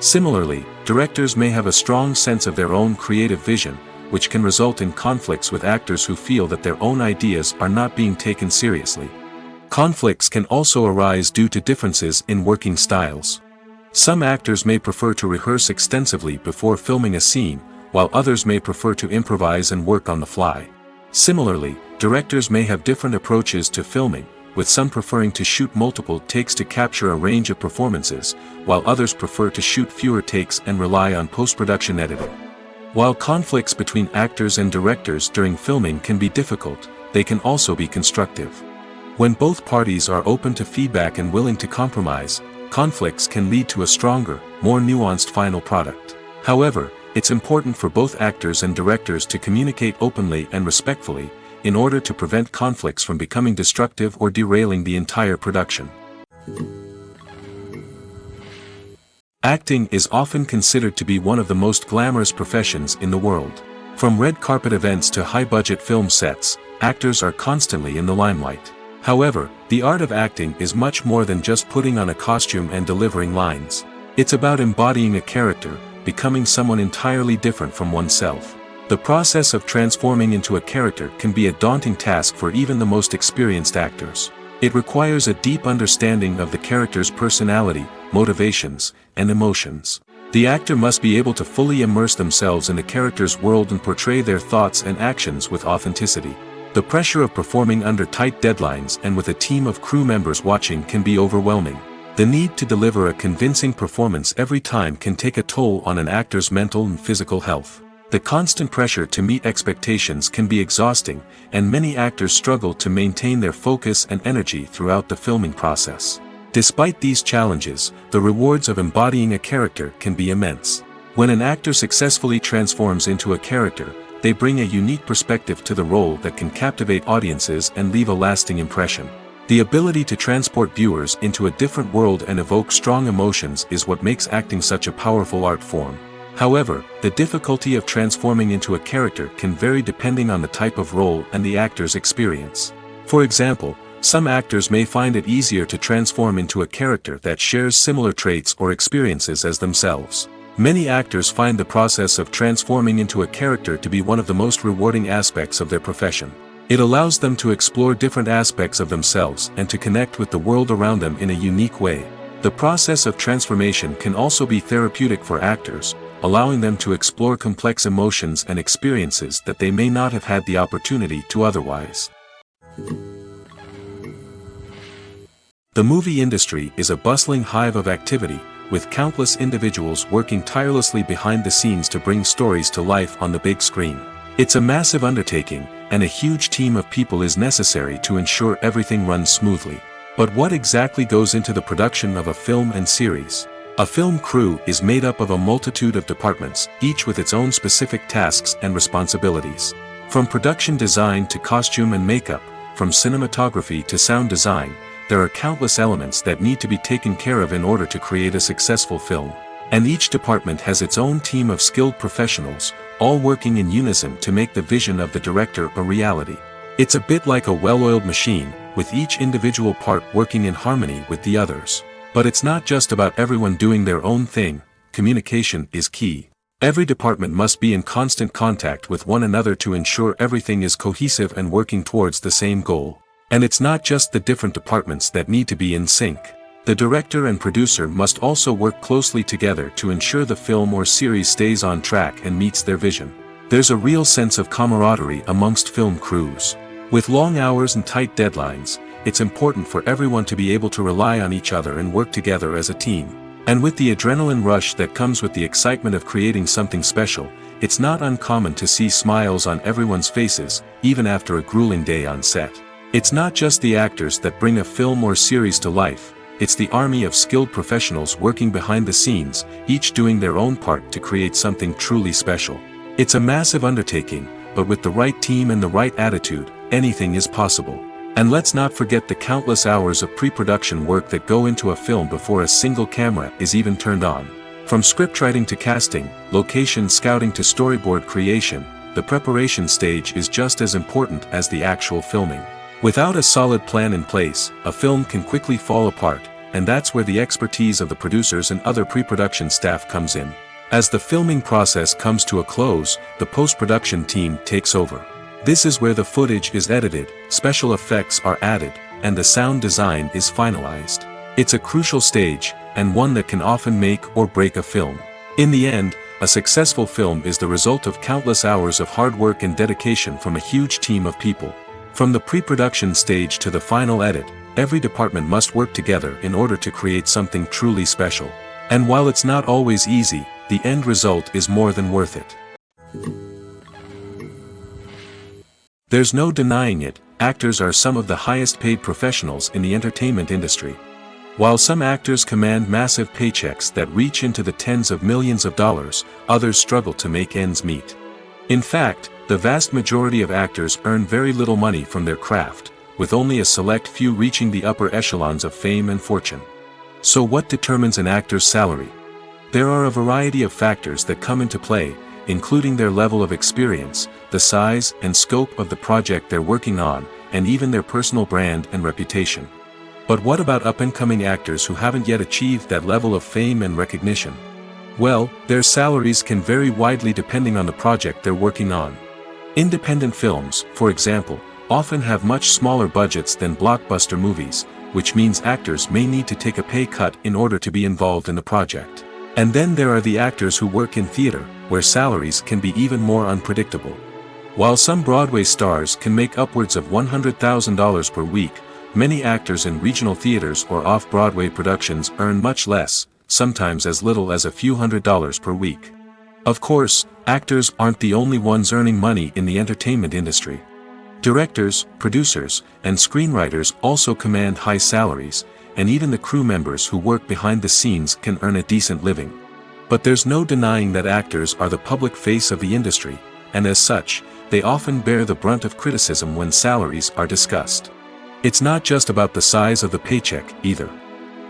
Similarly, directors may have a strong sense of their own creative vision, which can result in conflicts with actors who feel that their own ideas are not being taken seriously. Conflicts can also arise due to differences in working styles. Some actors may prefer to rehearse extensively before filming a scene, while others may prefer to improvise and work on the fly. Similarly, directors may have different approaches to filming, with some preferring to shoot multiple takes to capture a range of performances, while others prefer to shoot fewer takes and rely on post-production editing. While conflicts between actors and directors during filming can be difficult, they can also be constructive. When both parties are open to feedback and willing to compromise, conflicts can lead to a stronger, more nuanced final product. However, it's important for both actors and directors to communicate openly and respectfully, in order to prevent conflicts from becoming destructive or derailing the entire production. Acting is often considered to be one of the most glamorous professions in the world. From red carpet events to high-budget film sets, actors are constantly in the limelight. However, the art of acting is much more than just putting on a costume and delivering lines. It's about embodying a character, becoming someone entirely different from oneself. The process of transforming into a character can be a daunting task for even the most experienced actors. It requires a deep understanding of the character's personality, motivations, and emotions. The actor must be able to fully immerse themselves in the character's world and portray their thoughts and actions with authenticity. The pressure of performing under tight deadlines and with a team of crew members watching can be overwhelming. The need to deliver a convincing performance every time can take a toll on an actor's mental and physical health. The constant pressure to meet expectations can be exhausting, and many actors struggle to maintain their focus and energy throughout the filming process. Despite these challenges, the rewards of embodying a character can be immense. When an actor successfully transforms into a character, they bring a unique perspective to the role that can captivate audiences and leave a lasting impression. The ability to transport viewers into a different world and evoke strong emotions is what makes acting such a powerful art form. However, the difficulty of transforming into a character can vary depending on the type of role and the actor's experience. For example, some actors may find it easier to transform into a character that shares similar traits or experiences as themselves. Many actors find the process of transforming into a character to be one of the most rewarding aspects of their profession. It allows them to explore different aspects of themselves and to connect with the world around them in a unique way. The process of transformation can also be therapeutic for actors, allowing them to explore complex emotions and experiences that they may not have had the opportunity to otherwise. The movie industry is a bustling hive of activity, with countless individuals working tirelessly behind the scenes to bring stories to life on the big screen. It's a massive undertaking, and a huge team of people is necessary to ensure everything runs smoothly. But what exactly goes into the production of a film and series? A film crew is made up of a multitude of departments, each with its own specific tasks and responsibilities. From production design to costume and makeup, from cinematography to sound design, there are countless elements that need to be taken care of in order to create a successful film. And each department has its own team of skilled professionals, all working in unison to make the vision of the director a reality. It's a bit like a well-oiled machine, with each individual part working in harmony with the others. But it's not just about everyone doing their own thing. Communication is key. Every department must be in constant contact with one another to ensure everything is cohesive and working towards the same goal. And it's not just the different departments that need to be in sync. The director and producer must also work closely together to ensure the film or series stays on track and meets their vision. There's a real sense of camaraderie amongst film crews. With long hours and tight deadlines, it's important for everyone to be able to rely on each other and work together as a team. And with the adrenaline rush that comes with the excitement of creating something special, it's not uncommon to see smiles on everyone's faces, even after a grueling day on set. It's not just the actors that bring a film or series to life, it's the army of skilled professionals working behind the scenes, each doing their own part to create something truly special. It's a massive undertaking, but with the right team and the right attitude, anything is possible. And let's not forget the countless hours of pre-production work that go into a film before a single camera is even turned on. From scriptwriting to casting, location scouting to storyboard creation, the preparation stage is just as important as the actual filming. Without a solid plan in place, a film can quickly fall apart, and that's where the expertise of the producers and other pre-production staff comes in. As the filming process comes to a close, the post-production team takes over. This is where the footage is edited, special effects are added, and the sound design is finalized. It's a crucial stage, and one that can often make or break a film. In the end, a successful film is the result of countless hours of hard work and dedication from a huge team of people. From the pre-production stage to the final edit, every department must work together in order to create something truly special. And while it's not always easy, the end result is more than worth it. There's no denying it, actors are some of the highest paid professionals in the entertainment industry. While some actors command massive paychecks that reach into the tens of millions of dollars, others struggle to make ends meet. In fact, the vast majority of actors earn very little money from their craft, with only a select few reaching the upper echelons of fame and fortune. So what determines an actor's salary? There are a variety of factors that come into play, including their level of experience, the size and scope of the project they're working on, and even their personal brand and reputation. But what about up-and-coming actors who haven't yet achieved that level of fame and recognition? Well, their salaries can vary widely depending on the project they're working on. Independent films, for example, often have much smaller budgets than blockbuster movies, which means actors may need to take a pay cut in order to be involved in the project. And then there are the actors who work in theater, where salaries can be even more unpredictable. While some Broadway stars can make upwards of $100,000 per week, many actors in regional theaters or off-Broadway productions earn much less, sometimes as little as a few $100s per week. Of course, actors aren't the only ones earning money in the entertainment industry. Directors, producers, and screenwriters also command high salaries, and even the crew members who work behind the scenes can earn a decent living. But there's no denying that actors are the public face of the industry, and as such, they often bear the brunt of criticism when salaries are discussed. It's not just about the size of the paycheck, either.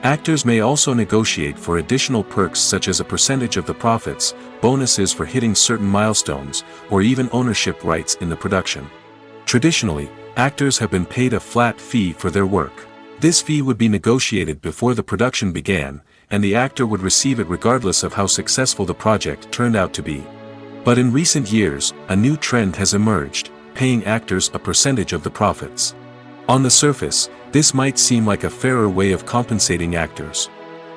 Actors may also negotiate for additional perks such as a percentage of the profits, bonuses for hitting certain milestones, or even ownership rights in the production. Traditionally, actors have been paid a flat fee for their work. This fee would be negotiated before the production began, and the actor would receive it regardless of how successful the project turned out to be. But in recent years, a new trend has emerged, paying actors a percentage of the profits. On the surface, this might seem like a fairer way of compensating actors.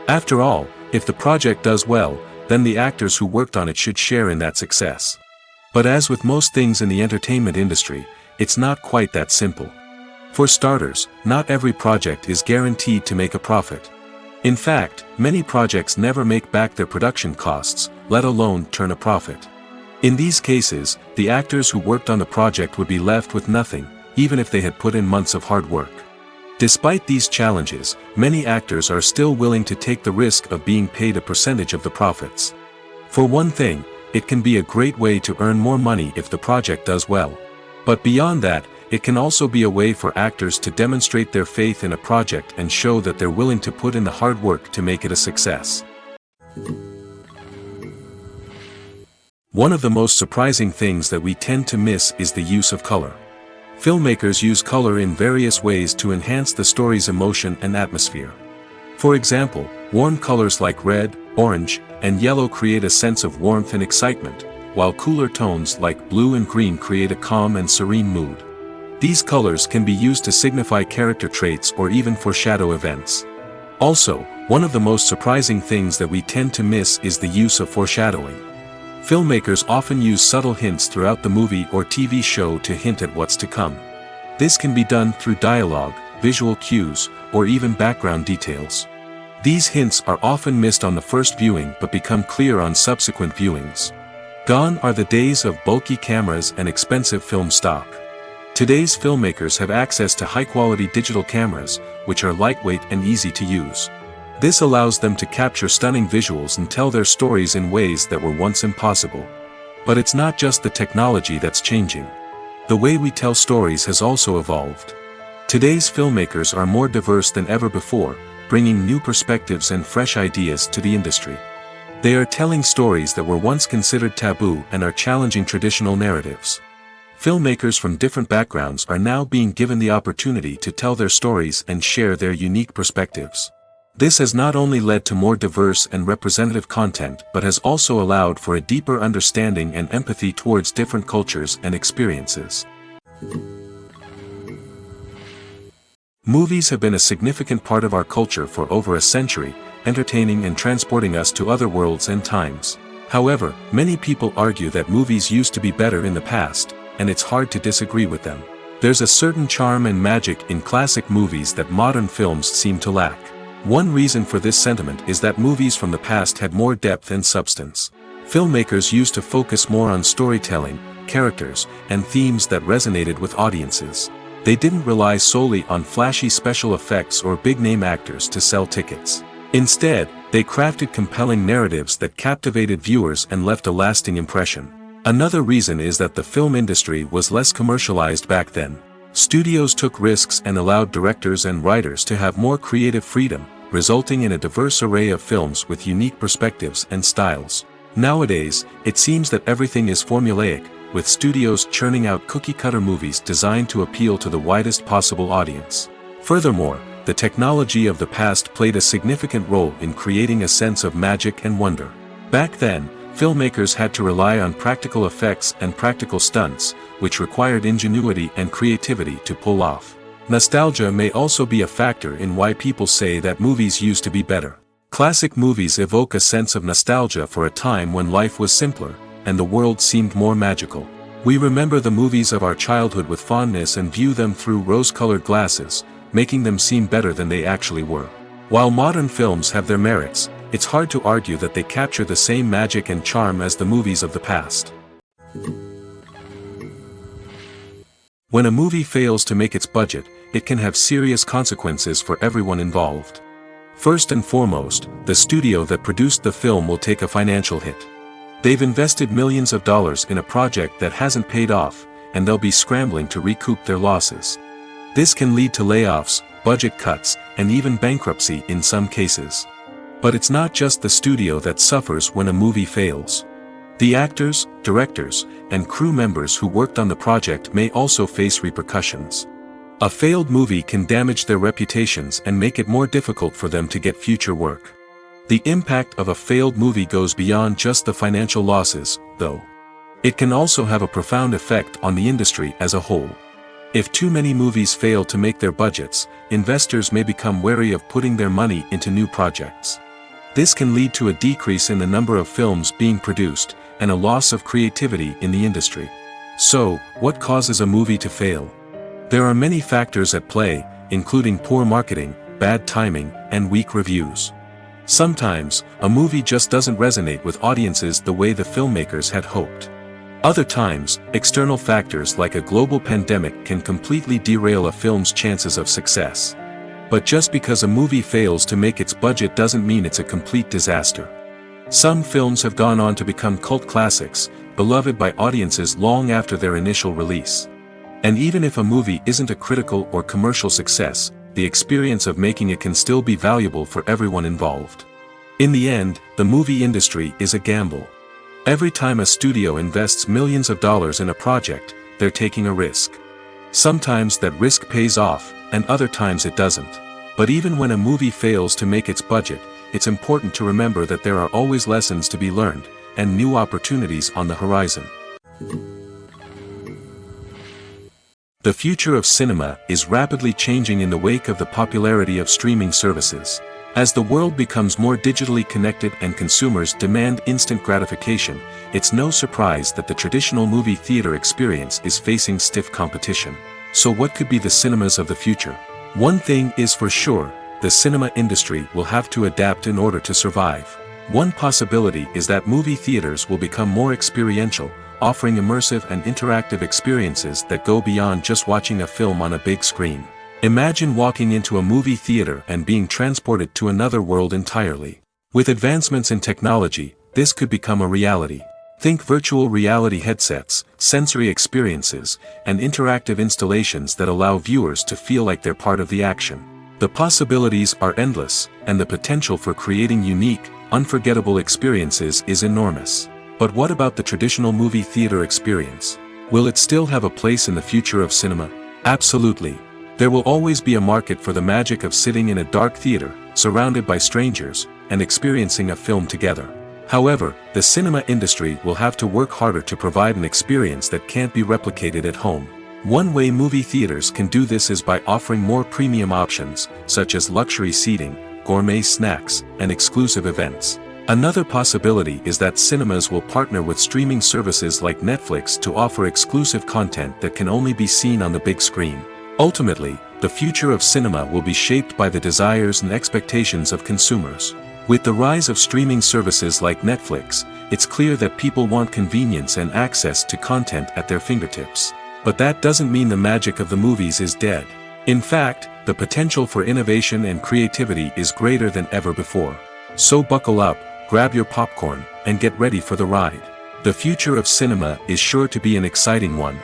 After all, if the project does well, then the actors who worked on it should share in that success. But as with most things in the entertainment industry, it's not quite that simple. For starters, not every project is guaranteed to make a profit. In fact, many projects never make back their production costs, let alone turn a profit. In these cases, the actors who worked on the project would be left with nothing, even if they had put in months of hard work. Despite these challenges, many actors are still willing to take the risk of being paid a percentage of the profits. For one thing, it can be a great way to earn more money if the project does well. But beyond that, it can also be a way for actors to demonstrate their faith in a project and show that they're willing to put in the hard work to make it a success. One of the most surprising things that we tend to miss is the use of color. Filmmakers use color in various ways to enhance the story's emotion and atmosphere. For example, warm colors like red, orange, and yellow create a sense of warmth and excitement, while cooler tones like blue and green create a calm and serene mood. These colors can be used to signify character traits or even foreshadow events. Also, one of the most surprising things that we tend to miss is the use of foreshadowing. Filmmakers often use subtle hints throughout the movie or TV show to hint at what's to come. This can be done through dialogue, visual cues, or even background details. These hints are often missed on the first viewing but become clear on subsequent viewings. Gone are the days of bulky cameras and expensive film stock. Today's filmmakers have access to high-quality digital cameras, which are lightweight and easy to use. This allows them to capture stunning visuals and tell their stories in ways that were once impossible. But it's not just the technology that's changing. The way we tell stories has also evolved. Today's filmmakers are more diverse than ever before, bringing new perspectives and fresh ideas to the industry. They are telling stories that were once considered taboo and are challenging traditional narratives. Filmmakers from different backgrounds are now being given the opportunity to tell their stories and share their unique perspectives. This has not only led to more diverse and representative content but has also allowed for a deeper understanding and empathy towards different cultures and experiences. Movies have been a significant part of our culture for over a century, entertaining and transporting us to other worlds and times. However, many people argue that movies used to be better in the past, and it's hard to disagree with them. There's a certain charm and magic in classic movies that modern films seem to lack. One reason for this sentiment is that movies from the past had more depth and substance. Filmmakers used to focus more on storytelling, characters, and themes that resonated with audiences. They didn't rely solely on flashy special effects or big-name actors to sell tickets. Instead, they crafted compelling narratives that captivated viewers and left a lasting impression. Another reason is that the film industry was less commercialized back then. Studios took risks and allowed directors and writers to have more creative freedom, resulting in a diverse array of films with unique perspectives and styles. Nowadays, it seems that everything is formulaic, with studios churning out cookie-cutter movies designed to appeal to the widest possible audience. Furthermore, the technology of the past played a significant role in creating a sense of magic and wonder. Back then, filmmakers had to rely on practical effects and practical stunts, which required ingenuity and creativity to pull off. Nostalgia may also be a factor in why people say that movies used to be better. Classic movies evoke a sense of nostalgia for a time when life was simpler, and the world seemed more magical. We remember the movies of our childhood with fondness and view them through rose-colored glasses, making them seem better than they actually were. While modern films have their merits, it's hard to argue that they capture the same magic and charm as the movies of the past. When a movie fails to make its budget, it can have serious consequences for everyone involved. First and foremost, the studio that produced the film will take a financial hit. They've invested millions of dollars in a project that hasn't paid off, and they'll be scrambling to recoup their losses. This can lead to layoffs, budget cuts, and even bankruptcy in some cases. But it's not just the studio that suffers when a movie fails. The actors, directors, and crew members who worked on the project may also face repercussions. A failed movie can damage their reputations and make it more difficult for them to get future work. The impact of a failed movie goes beyond just the financial losses, though. It can also have a profound effect on the industry as a whole. If too many movies fail to make their budgets, investors may become wary of putting their money into new projects. This can lead to a decrease in the number of films being produced, and a loss of creativity in the industry. So, what causes a movie to fail? There are many factors at play, including poor marketing, bad timing, and weak reviews. Sometimes, a movie just doesn't resonate with audiences the way the filmmakers had hoped. Other times, external factors like a global pandemic can completely derail a film's chances of success. But just because a movie fails to make its budget doesn't mean it's a complete disaster. Some films have gone on to become cult classics, beloved by audiences long after their initial release. And even if a movie isn't a critical or commercial success, the experience of making it can still be valuable for everyone involved. In the end, the movie industry is a gamble. Every time a studio invests millions of dollars in a project, they're taking a risk. Sometimes that risk pays off, and other times it doesn't. But even when a movie fails to make its budget, it's important to remember that there are always lessons to be learned, and new opportunities on the horizon. The future of cinema is rapidly changing in the wake of the popularity of streaming services. As the world becomes more digitally connected and consumers demand instant gratification, it's no surprise that the traditional movie theater experience is facing stiff competition. So what could be the cinemas of the future? One thing is for sure, the cinema industry will have to adapt in order to survive. One possibility is that movie theaters will become more experiential, offering immersive and interactive experiences that go beyond just watching a film on a big screen. Imagine walking into a movie theater and being transported to another world entirely. With advancements in technology, this could become a reality. Think virtual reality headsets, sensory experiences, and interactive installations that allow viewers to feel like they're part of the action. The possibilities are endless, and the potential for creating unique, unforgettable experiences is enormous. But what about the traditional movie theater experience? Will it still have a place in the future of cinema? Absolutely. There will always be a market for the magic of sitting in a dark theater, surrounded by strangers, and experiencing a film together. However, the cinema industry will have to work harder to provide an experience that can't be replicated at home. One way movie theaters can do this is by offering more premium options, such as luxury seating, gourmet snacks, and exclusive events. Another possibility is that cinemas will partner with streaming services like Netflix to offer exclusive content that can only be seen on the big screen. Ultimately, the future of cinema will be shaped by the desires and expectations of consumers. With the rise of streaming services like Netflix, it's clear that people want convenience and access to content at their fingertips. But that doesn't mean the magic of the movies is dead. In fact, the potential for innovation and creativity is greater than ever before. So buckle up, grab your popcorn, and get ready for the ride. The future of cinema is sure to be an exciting one.